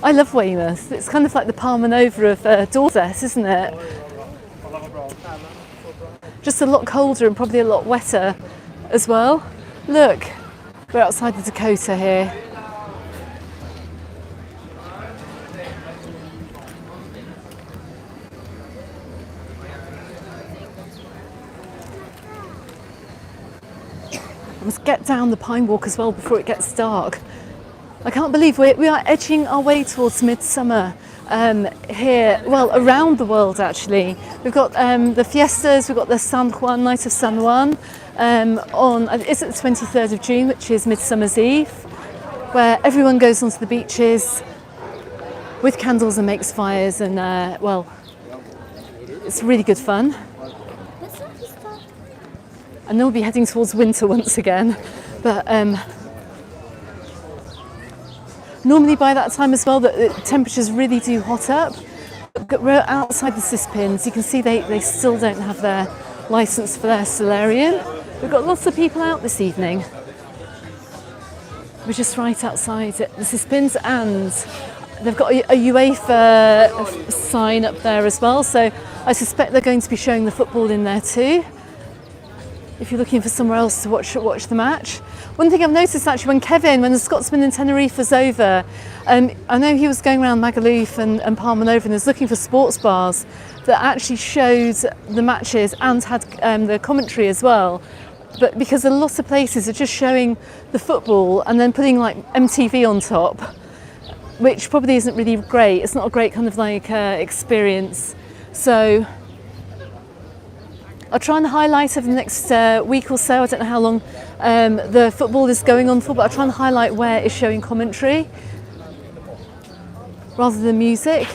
I love Weymouth. It's kind of like the Palma Nova of Dorset, isn't it? Just a lot colder and probably a lot wetter as well. Look, we're outside the Dakota here. I must get down the Pine Walk as well before it gets dark. I can't believe we are edging our way towards midsummer here, well, around the world actually. We've got the fiestas, we've got the San Juan, Night of San Juan, is it the 23rd of June, which is Midsummer's Eve, where everyone goes onto the beaches with candles and makes fires, and well, it's really good fun. And then we'll be heading towards winter once again, but normally by that time as well, the temperatures really do hot up. We're outside the Cispins. You can see they still don't have their licence for their solarium. We've got lots of people out this evening. We're just right outside the Cispins, and they've got a UEFA sign up there as well. So I suspect they're going to be showing the football in there too, if you're looking for somewhere else to watch the match. One thing I've noticed actually, when the Scotsman in Tenerife was over, I know he was going around Magaluf and Palma Nova and was looking for sports bars that actually showed the matches and had the commentary as well. But because a lot of places are just showing the football and then putting like MTV on top, which probably isn't really great. It's not a great kind of like experience. So I'll try and highlight over the next week or so. I don't know how long the football is going on for, but I'll try and highlight where it's showing commentary rather than music.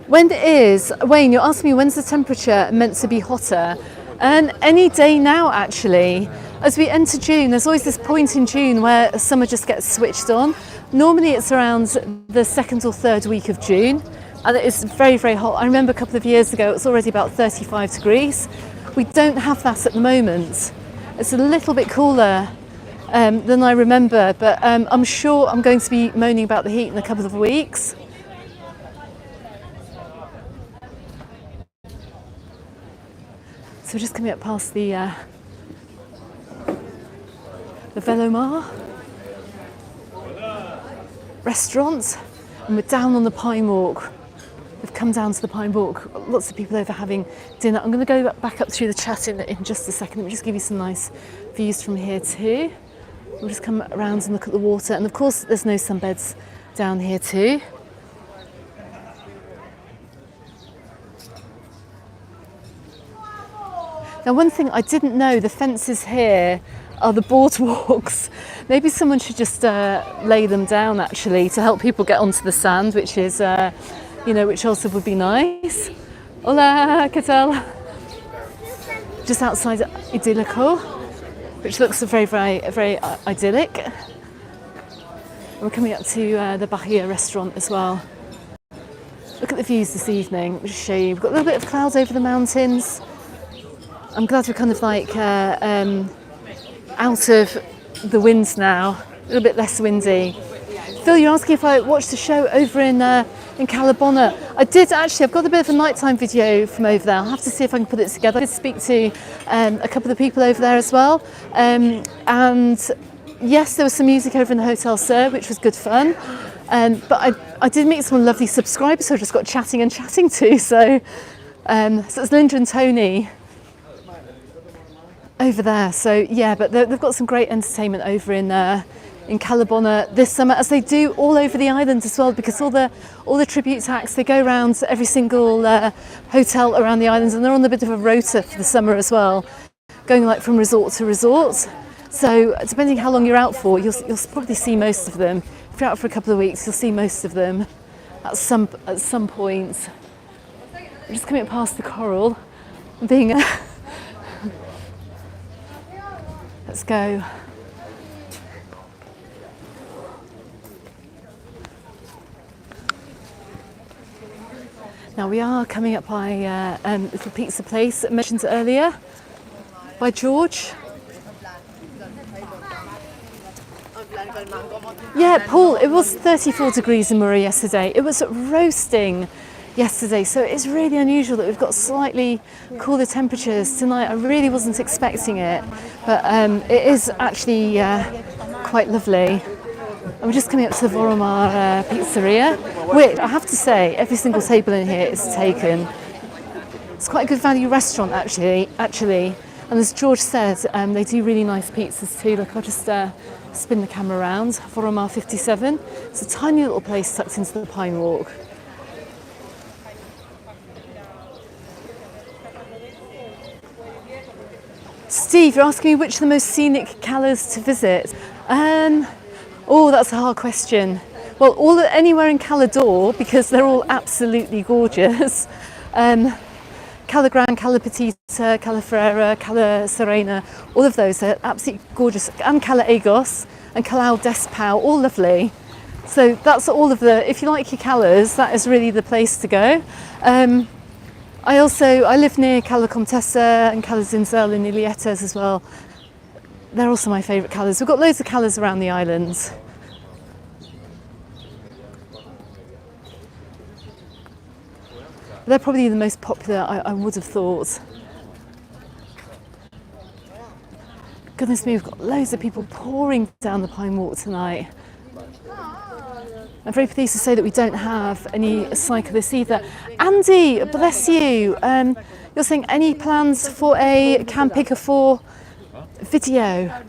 When is, Wayne, you're asking me when's the temperature meant to be hotter? And any day now actually. As we enter June, there's always this point in June where summer just gets switched on. Normally it's around the 2nd or 3rd week of June. And it's very, very hot. I remember a couple of years ago, it was already about 35 degrees. We don't have that at the moment. It's a little bit cooler than I remember, but I'm sure I'm going to be moaning about the heat in a couple of weeks. So we're just coming up past the Velomar restaurant, and we're down on the Pine Walk. We've come down to the Pine Walk. Lots of people over having dinner. I'm going to go back up through the chat in just a second. Let me just give you some nice views from here too. We'll just come around and look at the water, and of course there's no sunbeds down here too. Now, one thing I didn't know, the fences here are the boardwalks. Maybe someone should just lay them down actually to help people get onto the sand, which is, which also would be nice. Hola, ¿qué tal? Just outside Idyllico, which looks very, very, very idyllic. And we're coming up to the Bahia restaurant as well. Look at the views this evening. I'll just show you. We've got a little bit of clouds over the mountains. I'm glad we're kind of like out of the winds now, a little bit less windy. Phil, you're asking if I watched the show over in Calabona. I did actually. I've got a bit of a nighttime video from over there. I'll have to see if I can put it together. I did speak to a couple of the people over there as well. And yes, there was some music over in the Hotel Sir, which was good fun. But I did meet some lovely subscribers who I just got chatting to. So it's Linda and Tony over there. So yeah, but they've got some great entertainment over in Calabona this summer, as they do all over the island as well, because all the tribute acts, they go around every single hotel around the islands, and they're on a bit of a rota for the summer as well, going like from resort to resort. So depending how long you're out for, you'll probably see most of them. If you're out for a couple of weeks, you'll see most of them at some point. I'm just coming past the coral, being let's go. Now we are coming up by a little pizza place mentioned earlier by George. Yeah, Paul, it was 34 degrees in Murray yesterday. It was roasting yesterday, so it's really unusual that we've got slightly cooler temperatures tonight. I really wasn't expecting it, but it is actually quite lovely. And we're just coming up to the Voromar pizzeria, which I have to say, every single table in here is taken. It's quite a good value restaurant actually. And as George said, they do really nice pizzas too. Look, I'll just spin the camera around. Voromar 57. It's a tiny little place tucked into the Pine Walk. Steve, you're asking me which are the most scenic callers to visit. Oh, that's a hard question. Well, anywhere in Calador, because they're all absolutely gorgeous. Cala Grande, Cala Petita, Cala Ferreira, Cala Serena, all of those are absolutely gorgeous. And Cala Agos and Calau Despau, all lovely. So that's all of if you like your colours, that is really the place to go. I live near Cala Comtessa and Cala Zinzel in Ilietes as well. They're also my favourite colours. We've got loads of colours around the islands. They're probably the most popular, I would have thought. Goodness me, we've got loads of people pouring down the Pine Walk tonight. I'm very pleased to say that we don't have any cyclists either. Andy, bless you. You're saying any plans for a Camp Picker 4 video?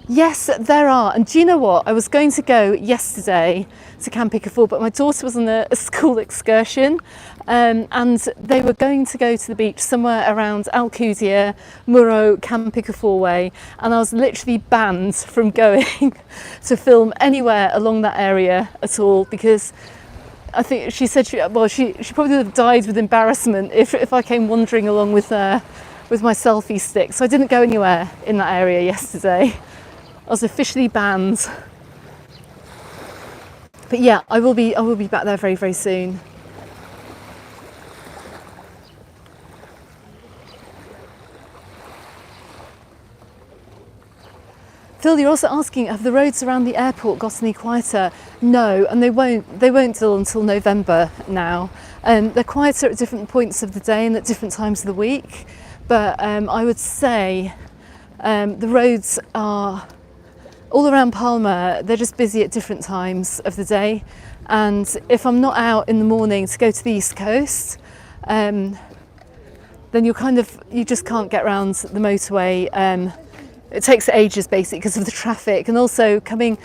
Yes, there are. And do you know what? I was going to go yesterday to Camp Picker 4, but my daughter was on a school excursion and they were going to go to the beach somewhere around Alcudia, Muro, Camp Picker 4 way, and I was literally banned from going to film anywhere along that area at all, because I think she said she probably would have died with embarrassment if I came wandering along with my selfie stick. So I didn't go anywhere in that area yesterday. I was officially banned. But yeah, I will be back there very, very soon. Phil, you're also asking, have the roads around the airport got any quieter? No, and they won't until November now. They're quieter at different points of the day and at different times of the week. But I would say the roads are all around Palma. They're just busy at different times of the day. And if I'm not out in the morning to go to the East Coast, then you just can't get around the motorway. It takes ages basically because of the traffic, and also coming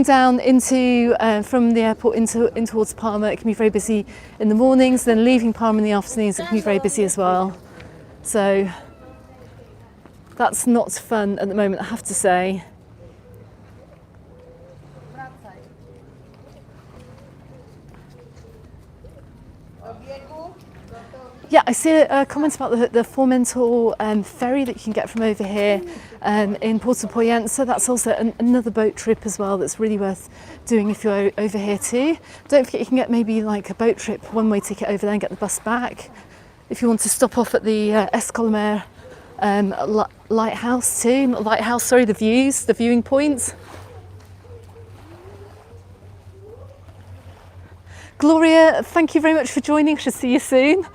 down into from the airport in towards Palma, it can be very busy in the mornings. Then leaving Palma in the afternoons, it can be very busy as well. So that's not fun at the moment, I have to say. Yeah, I see a comment about the Formentor ferry that you can get from over here in Puerto Pollensa. That's also another boat trip as well that's really worth doing if you're over here too. Don't forget you can get maybe like a boat trip, one-way ticket over there and get the bus back. If you want to stop off at the Escolimer lighthouse too, not lighthouse, sorry, the viewing points. Gloria, thank you very much for joining. I shall see you soon.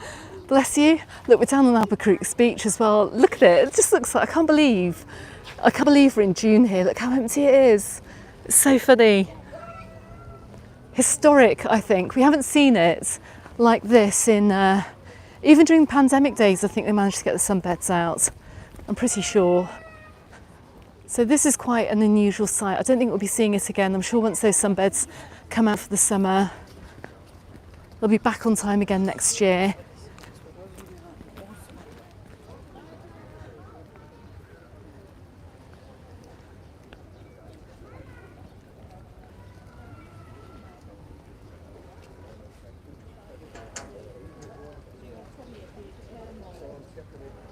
Bless you. Look, we're down on Albuquerque's beach as well. Look at it. It just looks like, I can't believe we're in June here. Look how empty it is. It's so funny. Historic, I think. We haven't seen it like this in, even during the pandemic days, I think they managed to get the sunbeds out. I'm pretty sure. So this is quite an unusual sight. I don't think we'll be seeing it again. I'm sure once those sunbeds come out for the summer, they'll be back on time again next year.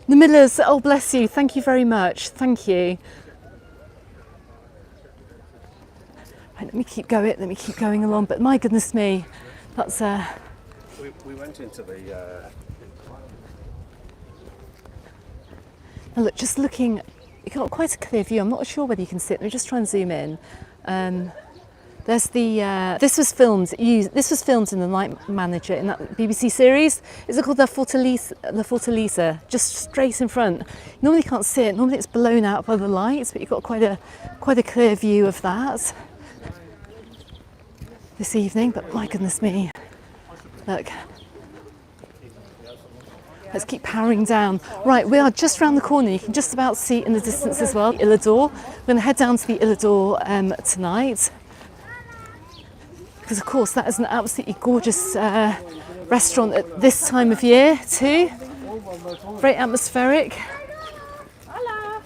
The Millers, oh bless you, thank you very much, thank you. Right, let me keep going along, but my goodness me, that's We went into the... Now look, just looking, you've got quite a clear view. I'm not sure whether you can see it. Let me just try and zoom in. There's the, this was filmed in The Night Manager in that BBC series. Is it called La Fortaleza? Just straight in front. You normally can't see it. Normally it's blown out by the lights, but you've got quite a clear view of that this evening. But my goodness me, look. Let's keep powering down. Right, we are just around the corner. You can just about see in the distance as well, Illador. We're going to head down to the Illador tonight. Because of course that is an absolutely gorgeous restaurant at this time of year too. Very atmospheric. Hola.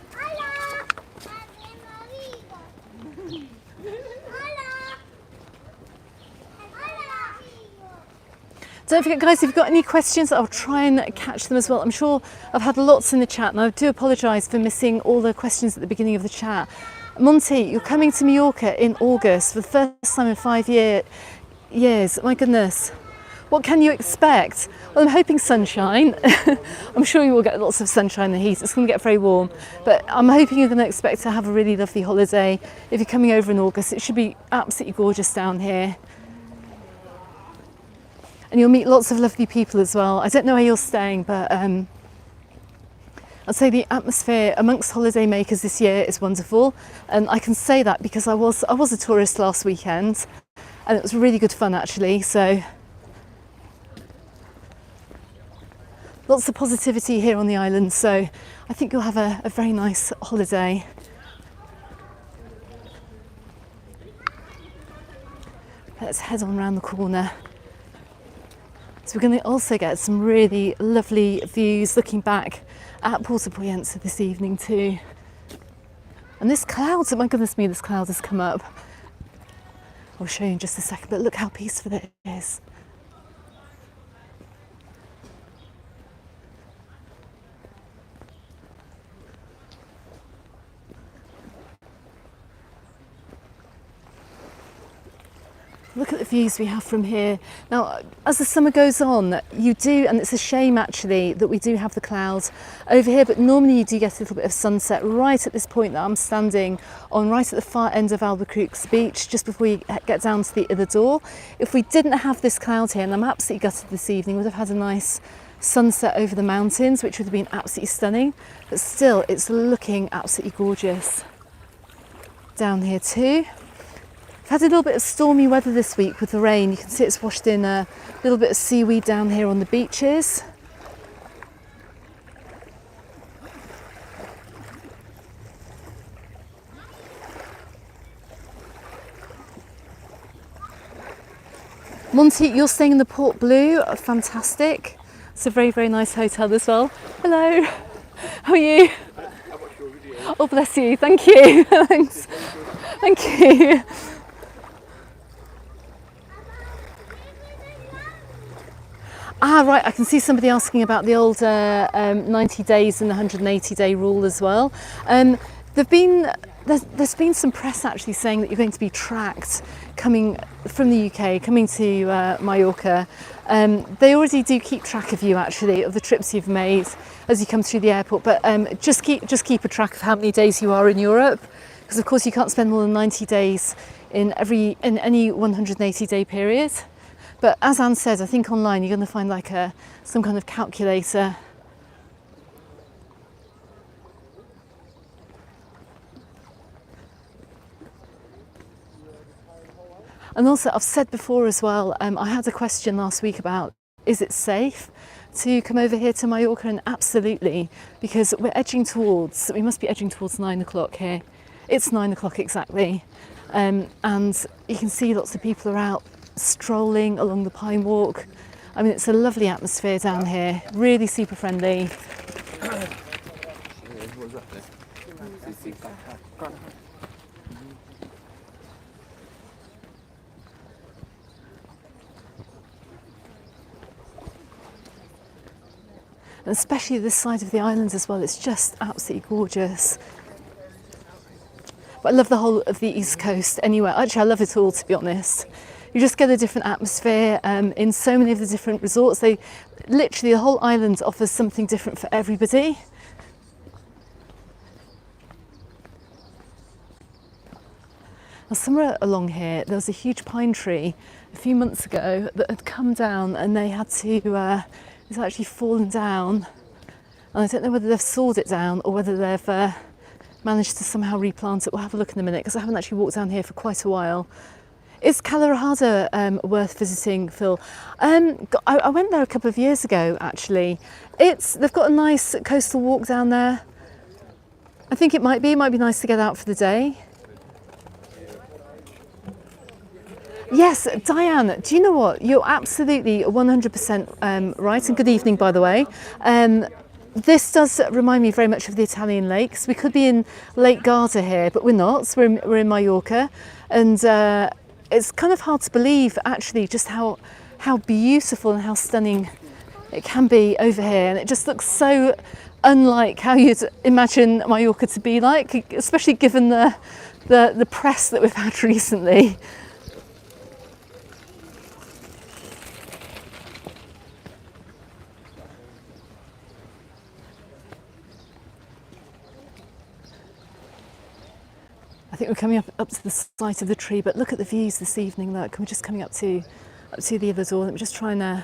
Don't forget guys, if you've got any questions, I'll try and catch them as well. I'm sure I've had lots in the chat and I do apologise for missing all the questions at the beginning of the chat. Monty, you're coming to Mallorca in August for the first time in 5 years. My goodness. What can you expect? Well, I'm hoping sunshine. I'm sure you will get lots of sunshine and heat. It's going to get very warm. But I'm hoping you're going to expect to have a really lovely holiday. If you're coming over in August, it should be absolutely gorgeous down here. And you'll meet lots of lovely people as well. I don't know where you're staying, but I'd say the atmosphere amongst holiday makers this year is wonderful, and I can say that because I was a tourist last weekend, and it was really good fun actually. So lots of positivity here on the island. So I think you'll have a very nice holiday. Let's head on around the corner. So we're going to also get some really lovely views looking back at Puerto Pollensa this evening too. And this cloud, oh my goodness me, this cloud has come up. I'll show you in just a second, but look how peaceful it is. Look at the views we have from here. Now, as the summer goes on, you do, and it's a shame actually that we do have the clouds over here, but normally you do get a little bit of sunset right at this point that I'm standing on, right at the far end of Albuquerque's beach, just before you get down to the Illador. If we didn't have this cloud here, and I'm absolutely gutted this evening, we would have had a nice sunset over the mountains, which would have been absolutely stunning, but still it's looking absolutely gorgeous down here too. We've had a little bit of stormy weather this week with the rain. You can see it's washed in a little bit of seaweed down here on the beaches. Monty, you're staying in the Port Blue, fantastic. It's a very, very nice hotel as well. Hello, how are you? Oh, bless you, thank you. Thanks. Thank you. Ah, right, I can see somebody asking about the old 90 days and the 180-day rule as well. There's been some press actually saying that you're going to be tracked coming from the UK, coming to Mallorca. They already do keep track of you actually, of the trips you've made as you come through the airport, but just keep a track of how many days you are in Europe, because of course you can't spend more than 90 days in any 180-day period. But as Anne said, I think online you're going to find like some kind of calculator. And also I've said before as well, I had a question last week about, is it safe to come over here to Mallorca? And absolutely, because we must be edging towards 9 o'clock here. It's 9 o'clock exactly. And you can see lots of people are out strolling along the Pine Walk. I mean, it's a lovely atmosphere down here, really super friendly. And especially this side of the island as well, it's just absolutely gorgeous. But I love the whole of the East Coast anyway. Actually, I love it all, to be honest. You just get a different atmosphere in so many of the different resorts. Literally, the whole island offers something different for everybody. Now, somewhere along here, there was a huge pine tree a few months ago that had come down, and they had to, it's actually fallen down. And I don't know whether they've sawed it down or whether they've managed to somehow replant it. We'll have a look in a minute, because I haven't actually walked down here for quite a while. Is Calarajada worth visiting, Phil? I went there a couple of years ago, actually. They've got a nice coastal walk down there. I think it might be nice to get out for the day. Yes, Diane, do you know what? You're absolutely 100% right, and good evening, by the way. This does remind me very much of the Italian lakes. We could be in Lake Garda here, but we're not. We're in Mallorca, and it's kind of hard to believe actually just how beautiful and how stunning it can be over here, and it just looks so unlike how you'd imagine Mallorca to be like, especially given the press that we've had recently. I think we're coming up to the site of the tree, but look at the views this evening. Look, we're just coming up to the other door. Let me just try and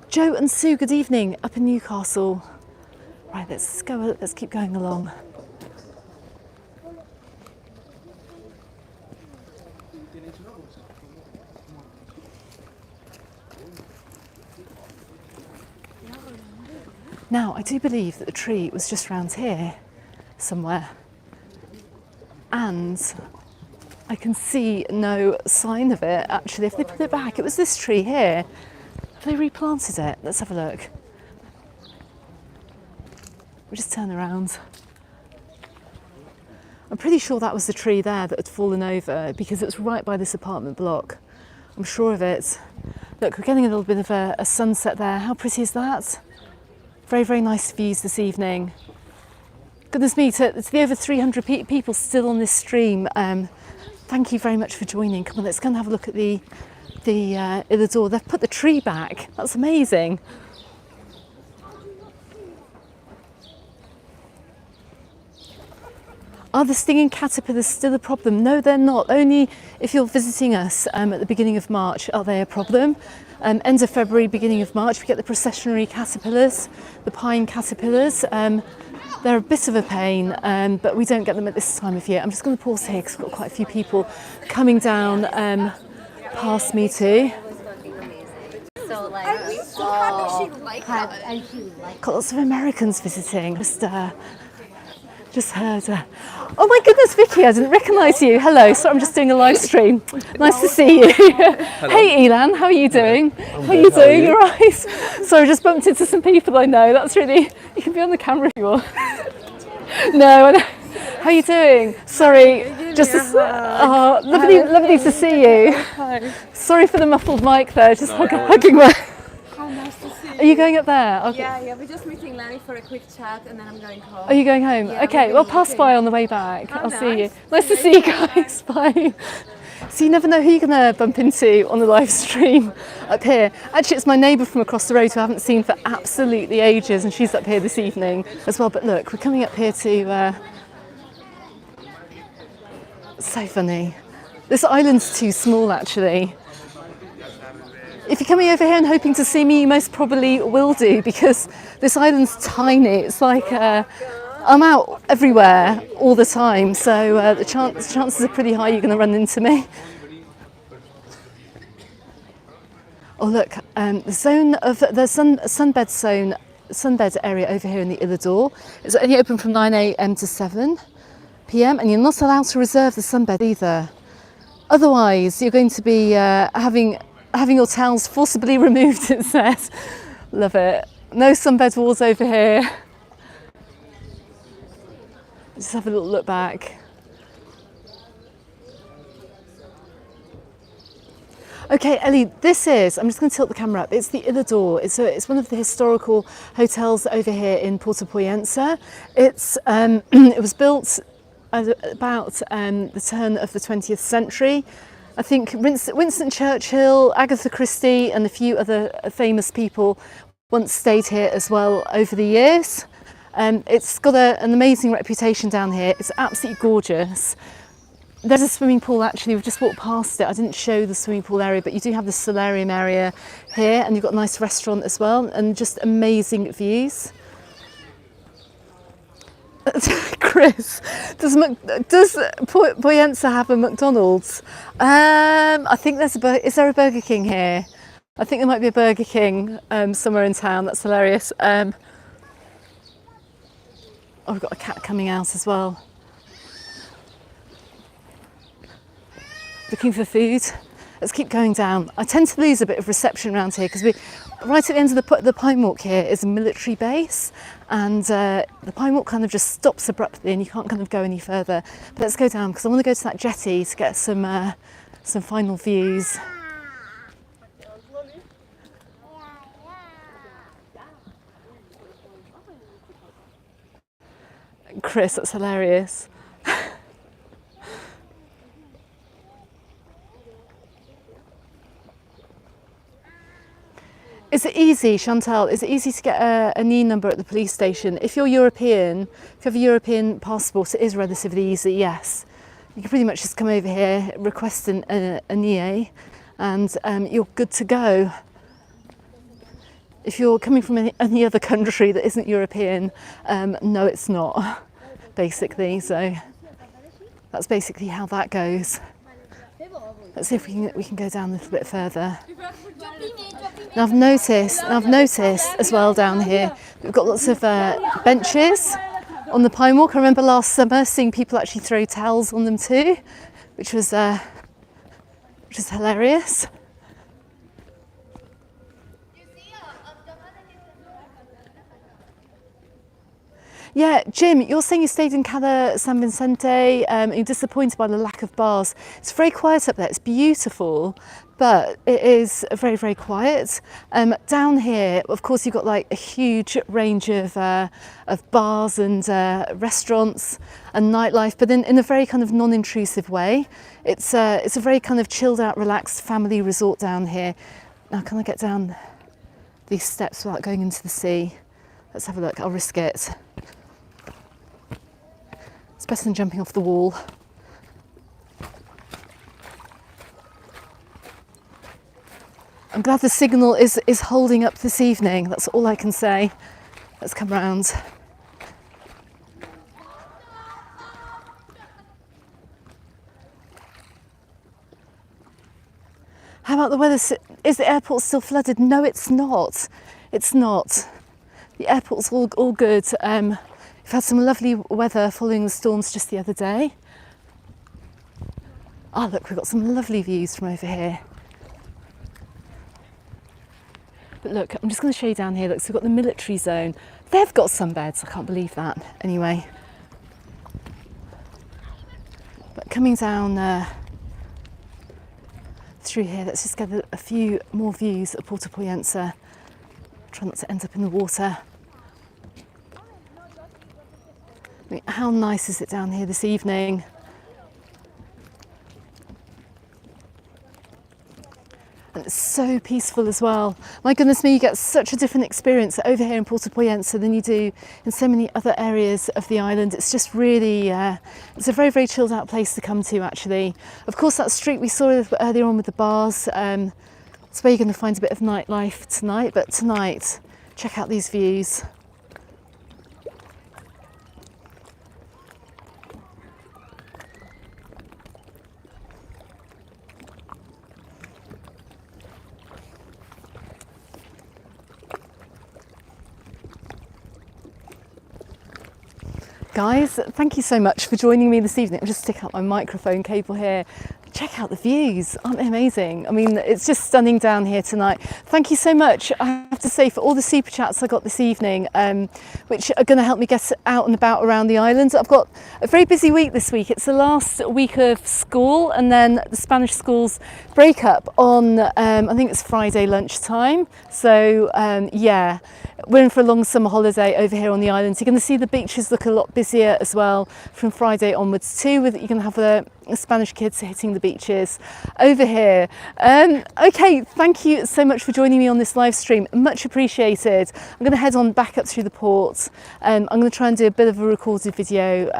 Joe and Sue, good evening, up in Newcastle. Right, let's keep going along. Now, I do believe that the tree was just round here somewhere, and I can see no sign of it actually. If they put it back, it was this tree here. Have they replanted it? Let's have a look. We'll just turn around. I'm pretty sure that was the tree there that had fallen over, because it was right by this apartment block. I'm sure of it. Look, we're getting a little bit of a sunset there. How pretty is that? Very, very nice views this evening. Goodness me, to the over 300 people still on this stream, thank you very much for joining. Come on, let's go and have a look at the door. They've put the tree back. That's amazing. Are the stinging caterpillars still a problem? No, they're not. Only if you're visiting us at the beginning of March are they a problem. End of February, beginning of March, we get the processionary caterpillars, the pine caterpillars. They're a bit of a pain, but we don't get them at this time of year. I'm just going to pause here because I've got quite a few people coming down past me too. So like, I'm so happy she liked that. And she liked Got lots of Americans visiting. Just Just heard her. Oh my goodness, Vicky, I didn't recognise you. Hello, sorry, I'm just doing a live stream. Nice to see you. Hey Elan, how are you doing? How are you doing? You're right. Sorry, I just bumped into some people I know. That's really, you can be on the camera if you want. No, I know. How are you doing? Sorry, just lovely to see you. Hi. Sorry for the muffled mic there, just hugging my... How nice to see you. Are you going up there? Okay. Yeah, we're just meeting Lenny for a quick chat and then I'm going home. Are you going home? Yeah, okay, we're well going pass eating. by on the way back. Oh, I'll see you. nice. Nice to see you guys. Bye. So you never know who you're going to bump into on the live stream up here. Actually, it's my neighbour from across the road who I haven't seen for absolutely ages, and she's up here this evening as well. But look, we're coming up here to... so funny. This island's too small, actually. If you're coming over here and hoping to see me, you most probably will do, because this island's tiny. It's like I'm out everywhere all the time, so the chances are pretty high you're going to run into me. Oh look, the zone of the sunbed area over here in the Illador is only open from 9 a.m. to 7 p.m. and you're not allowed to reserve the sunbed either. Otherwise, you're going to be having your towels forcibly removed, it says. Love it. No sunbed walls over here. Just have a little look back. Okay, Ellie, this is, I'm just going to tilt the camera up, it's the Illador. It's one of the historical hotels over here in Puerto Pollensa. It was built at about the turn of the 20th century. I think Winston Churchill, Agatha Christie and a few other famous people once stayed here as well over the years. It's got an amazing reputation down here. It's absolutely gorgeous. There's a swimming pool actually, we've just walked past it. I didn't show the swimming pool area, but you do have the solarium area here, and you've got a nice restaurant as well, and just amazing views. Chris, does Pollensa have a McDonald's? I think is there a Burger King here? I think there might be a Burger King somewhere in town. That's hilarious. Oh, we've got a cat coming out as well. Looking for food. Let's keep going down. I tend to lose a bit of reception around here because right at the end of the Pine Walk here is a military base, and the Pine Walk kind of just stops abruptly and you can't kind of go any further. But let's go down because I want to go to that jetty to get some final views. Chris, that's hilarious. Is it easy, Chantal, is it easy to get a NIE number at the police station? If you're European, if you have a European passport, it is relatively easy, yes. You can pretty much just come over here, request a NIE, and you're good to go. If you're coming from any other country that isn't European, no, it's not, basically. So that's basically how that goes. Let's see if we can go down a little bit further. Now I've noticed as well down here, we've got lots of benches on the Pine Walk. I remember last summer seeing people actually throw towels on them too, which was hilarious. Yeah, Jim, you're saying you stayed in Cala San Vicente, you're disappointed by the lack of bars. It's very quiet up there, it's beautiful, but it is very, very quiet. Down here, of course, you've got like a huge range of bars and restaurants and nightlife, but in a very kind of non-intrusive way. It's a very kind of chilled out, relaxed family resort down here. Now, can I get down these steps without going into the sea? Let's have a look, I'll risk it. It's better than jumping off the wall. I'm glad the signal is holding up this evening. That's all I can say. Let's come round. How about the weather? Is the airport still flooded? No, it's not. It's not. The airport's all good. We've had some lovely weather following the storms just the other day. Oh look, we've got some lovely views from over here. But look, I'm just going to show you down here. Look, so we've got the military zone. They've got sunbeds, I can't believe that. Anyway. But coming down through here, let's just get a few more views of Puerto Pollensa. Try not to end up in the water. I mean, how nice is it down here this evening? And it's so peaceful as well. My goodness me, you get such a different experience over here in Puerto Pollensa than you do in so many other areas of the island. It's just really, it's a very, very chilled out place to come to actually. Of course, that street we saw earlier on with the bars, it's where you're going to find a bit of nightlife tonight, but tonight, check out these views. Guys, thank you so much for joining me this evening. I'll just stick out my microphone cable here. Check out the views, aren't they amazing? I mean, it's just stunning down here tonight. Thank you so much, I have to say, for all the super chats I got this evening, which are going to help me get out and about around the island. I've got a very busy week this week. It's the last week of school, and then the Spanish schools break up on, I think it's Friday lunchtime. So yeah, we're in for a long summer holiday over here on the island. You're going to see the beaches look a lot busier as well from Friday onwards too. You're going to have the Spanish kids hitting the beaches over here. Okay, thank you so much for joining me on this live stream, much appreciated. I'm going to head on back up through the port. I'm going to try and do a bit of a recorded video,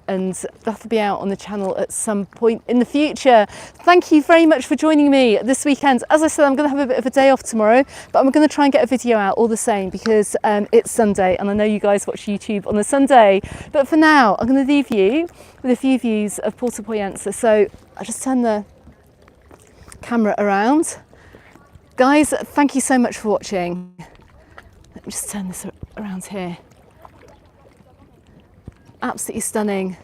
and that'll be out on the channel at some point in the future. Thank you very much for joining me this weekend. As I said, I'm going to have a bit of a day off tomorrow, but I'm going to try and get a video out all the same because it's Sunday, and I know you guys watch YouTube on a Sunday. But for now, I'm going to leave you with a few views of Puerto Pollensa. So I'll just turn the camera around. Guys, thank you so much for watching. Let me just turn this around here. Absolutely stunning.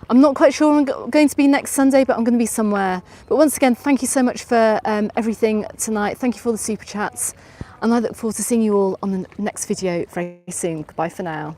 I'm not quite sure where I'm going to be next Sunday, but I'm going to be somewhere. But once again, thank you so much for everything tonight. Thank you for all the super chats. And I look forward to seeing you all on the next video very soon. Goodbye for now.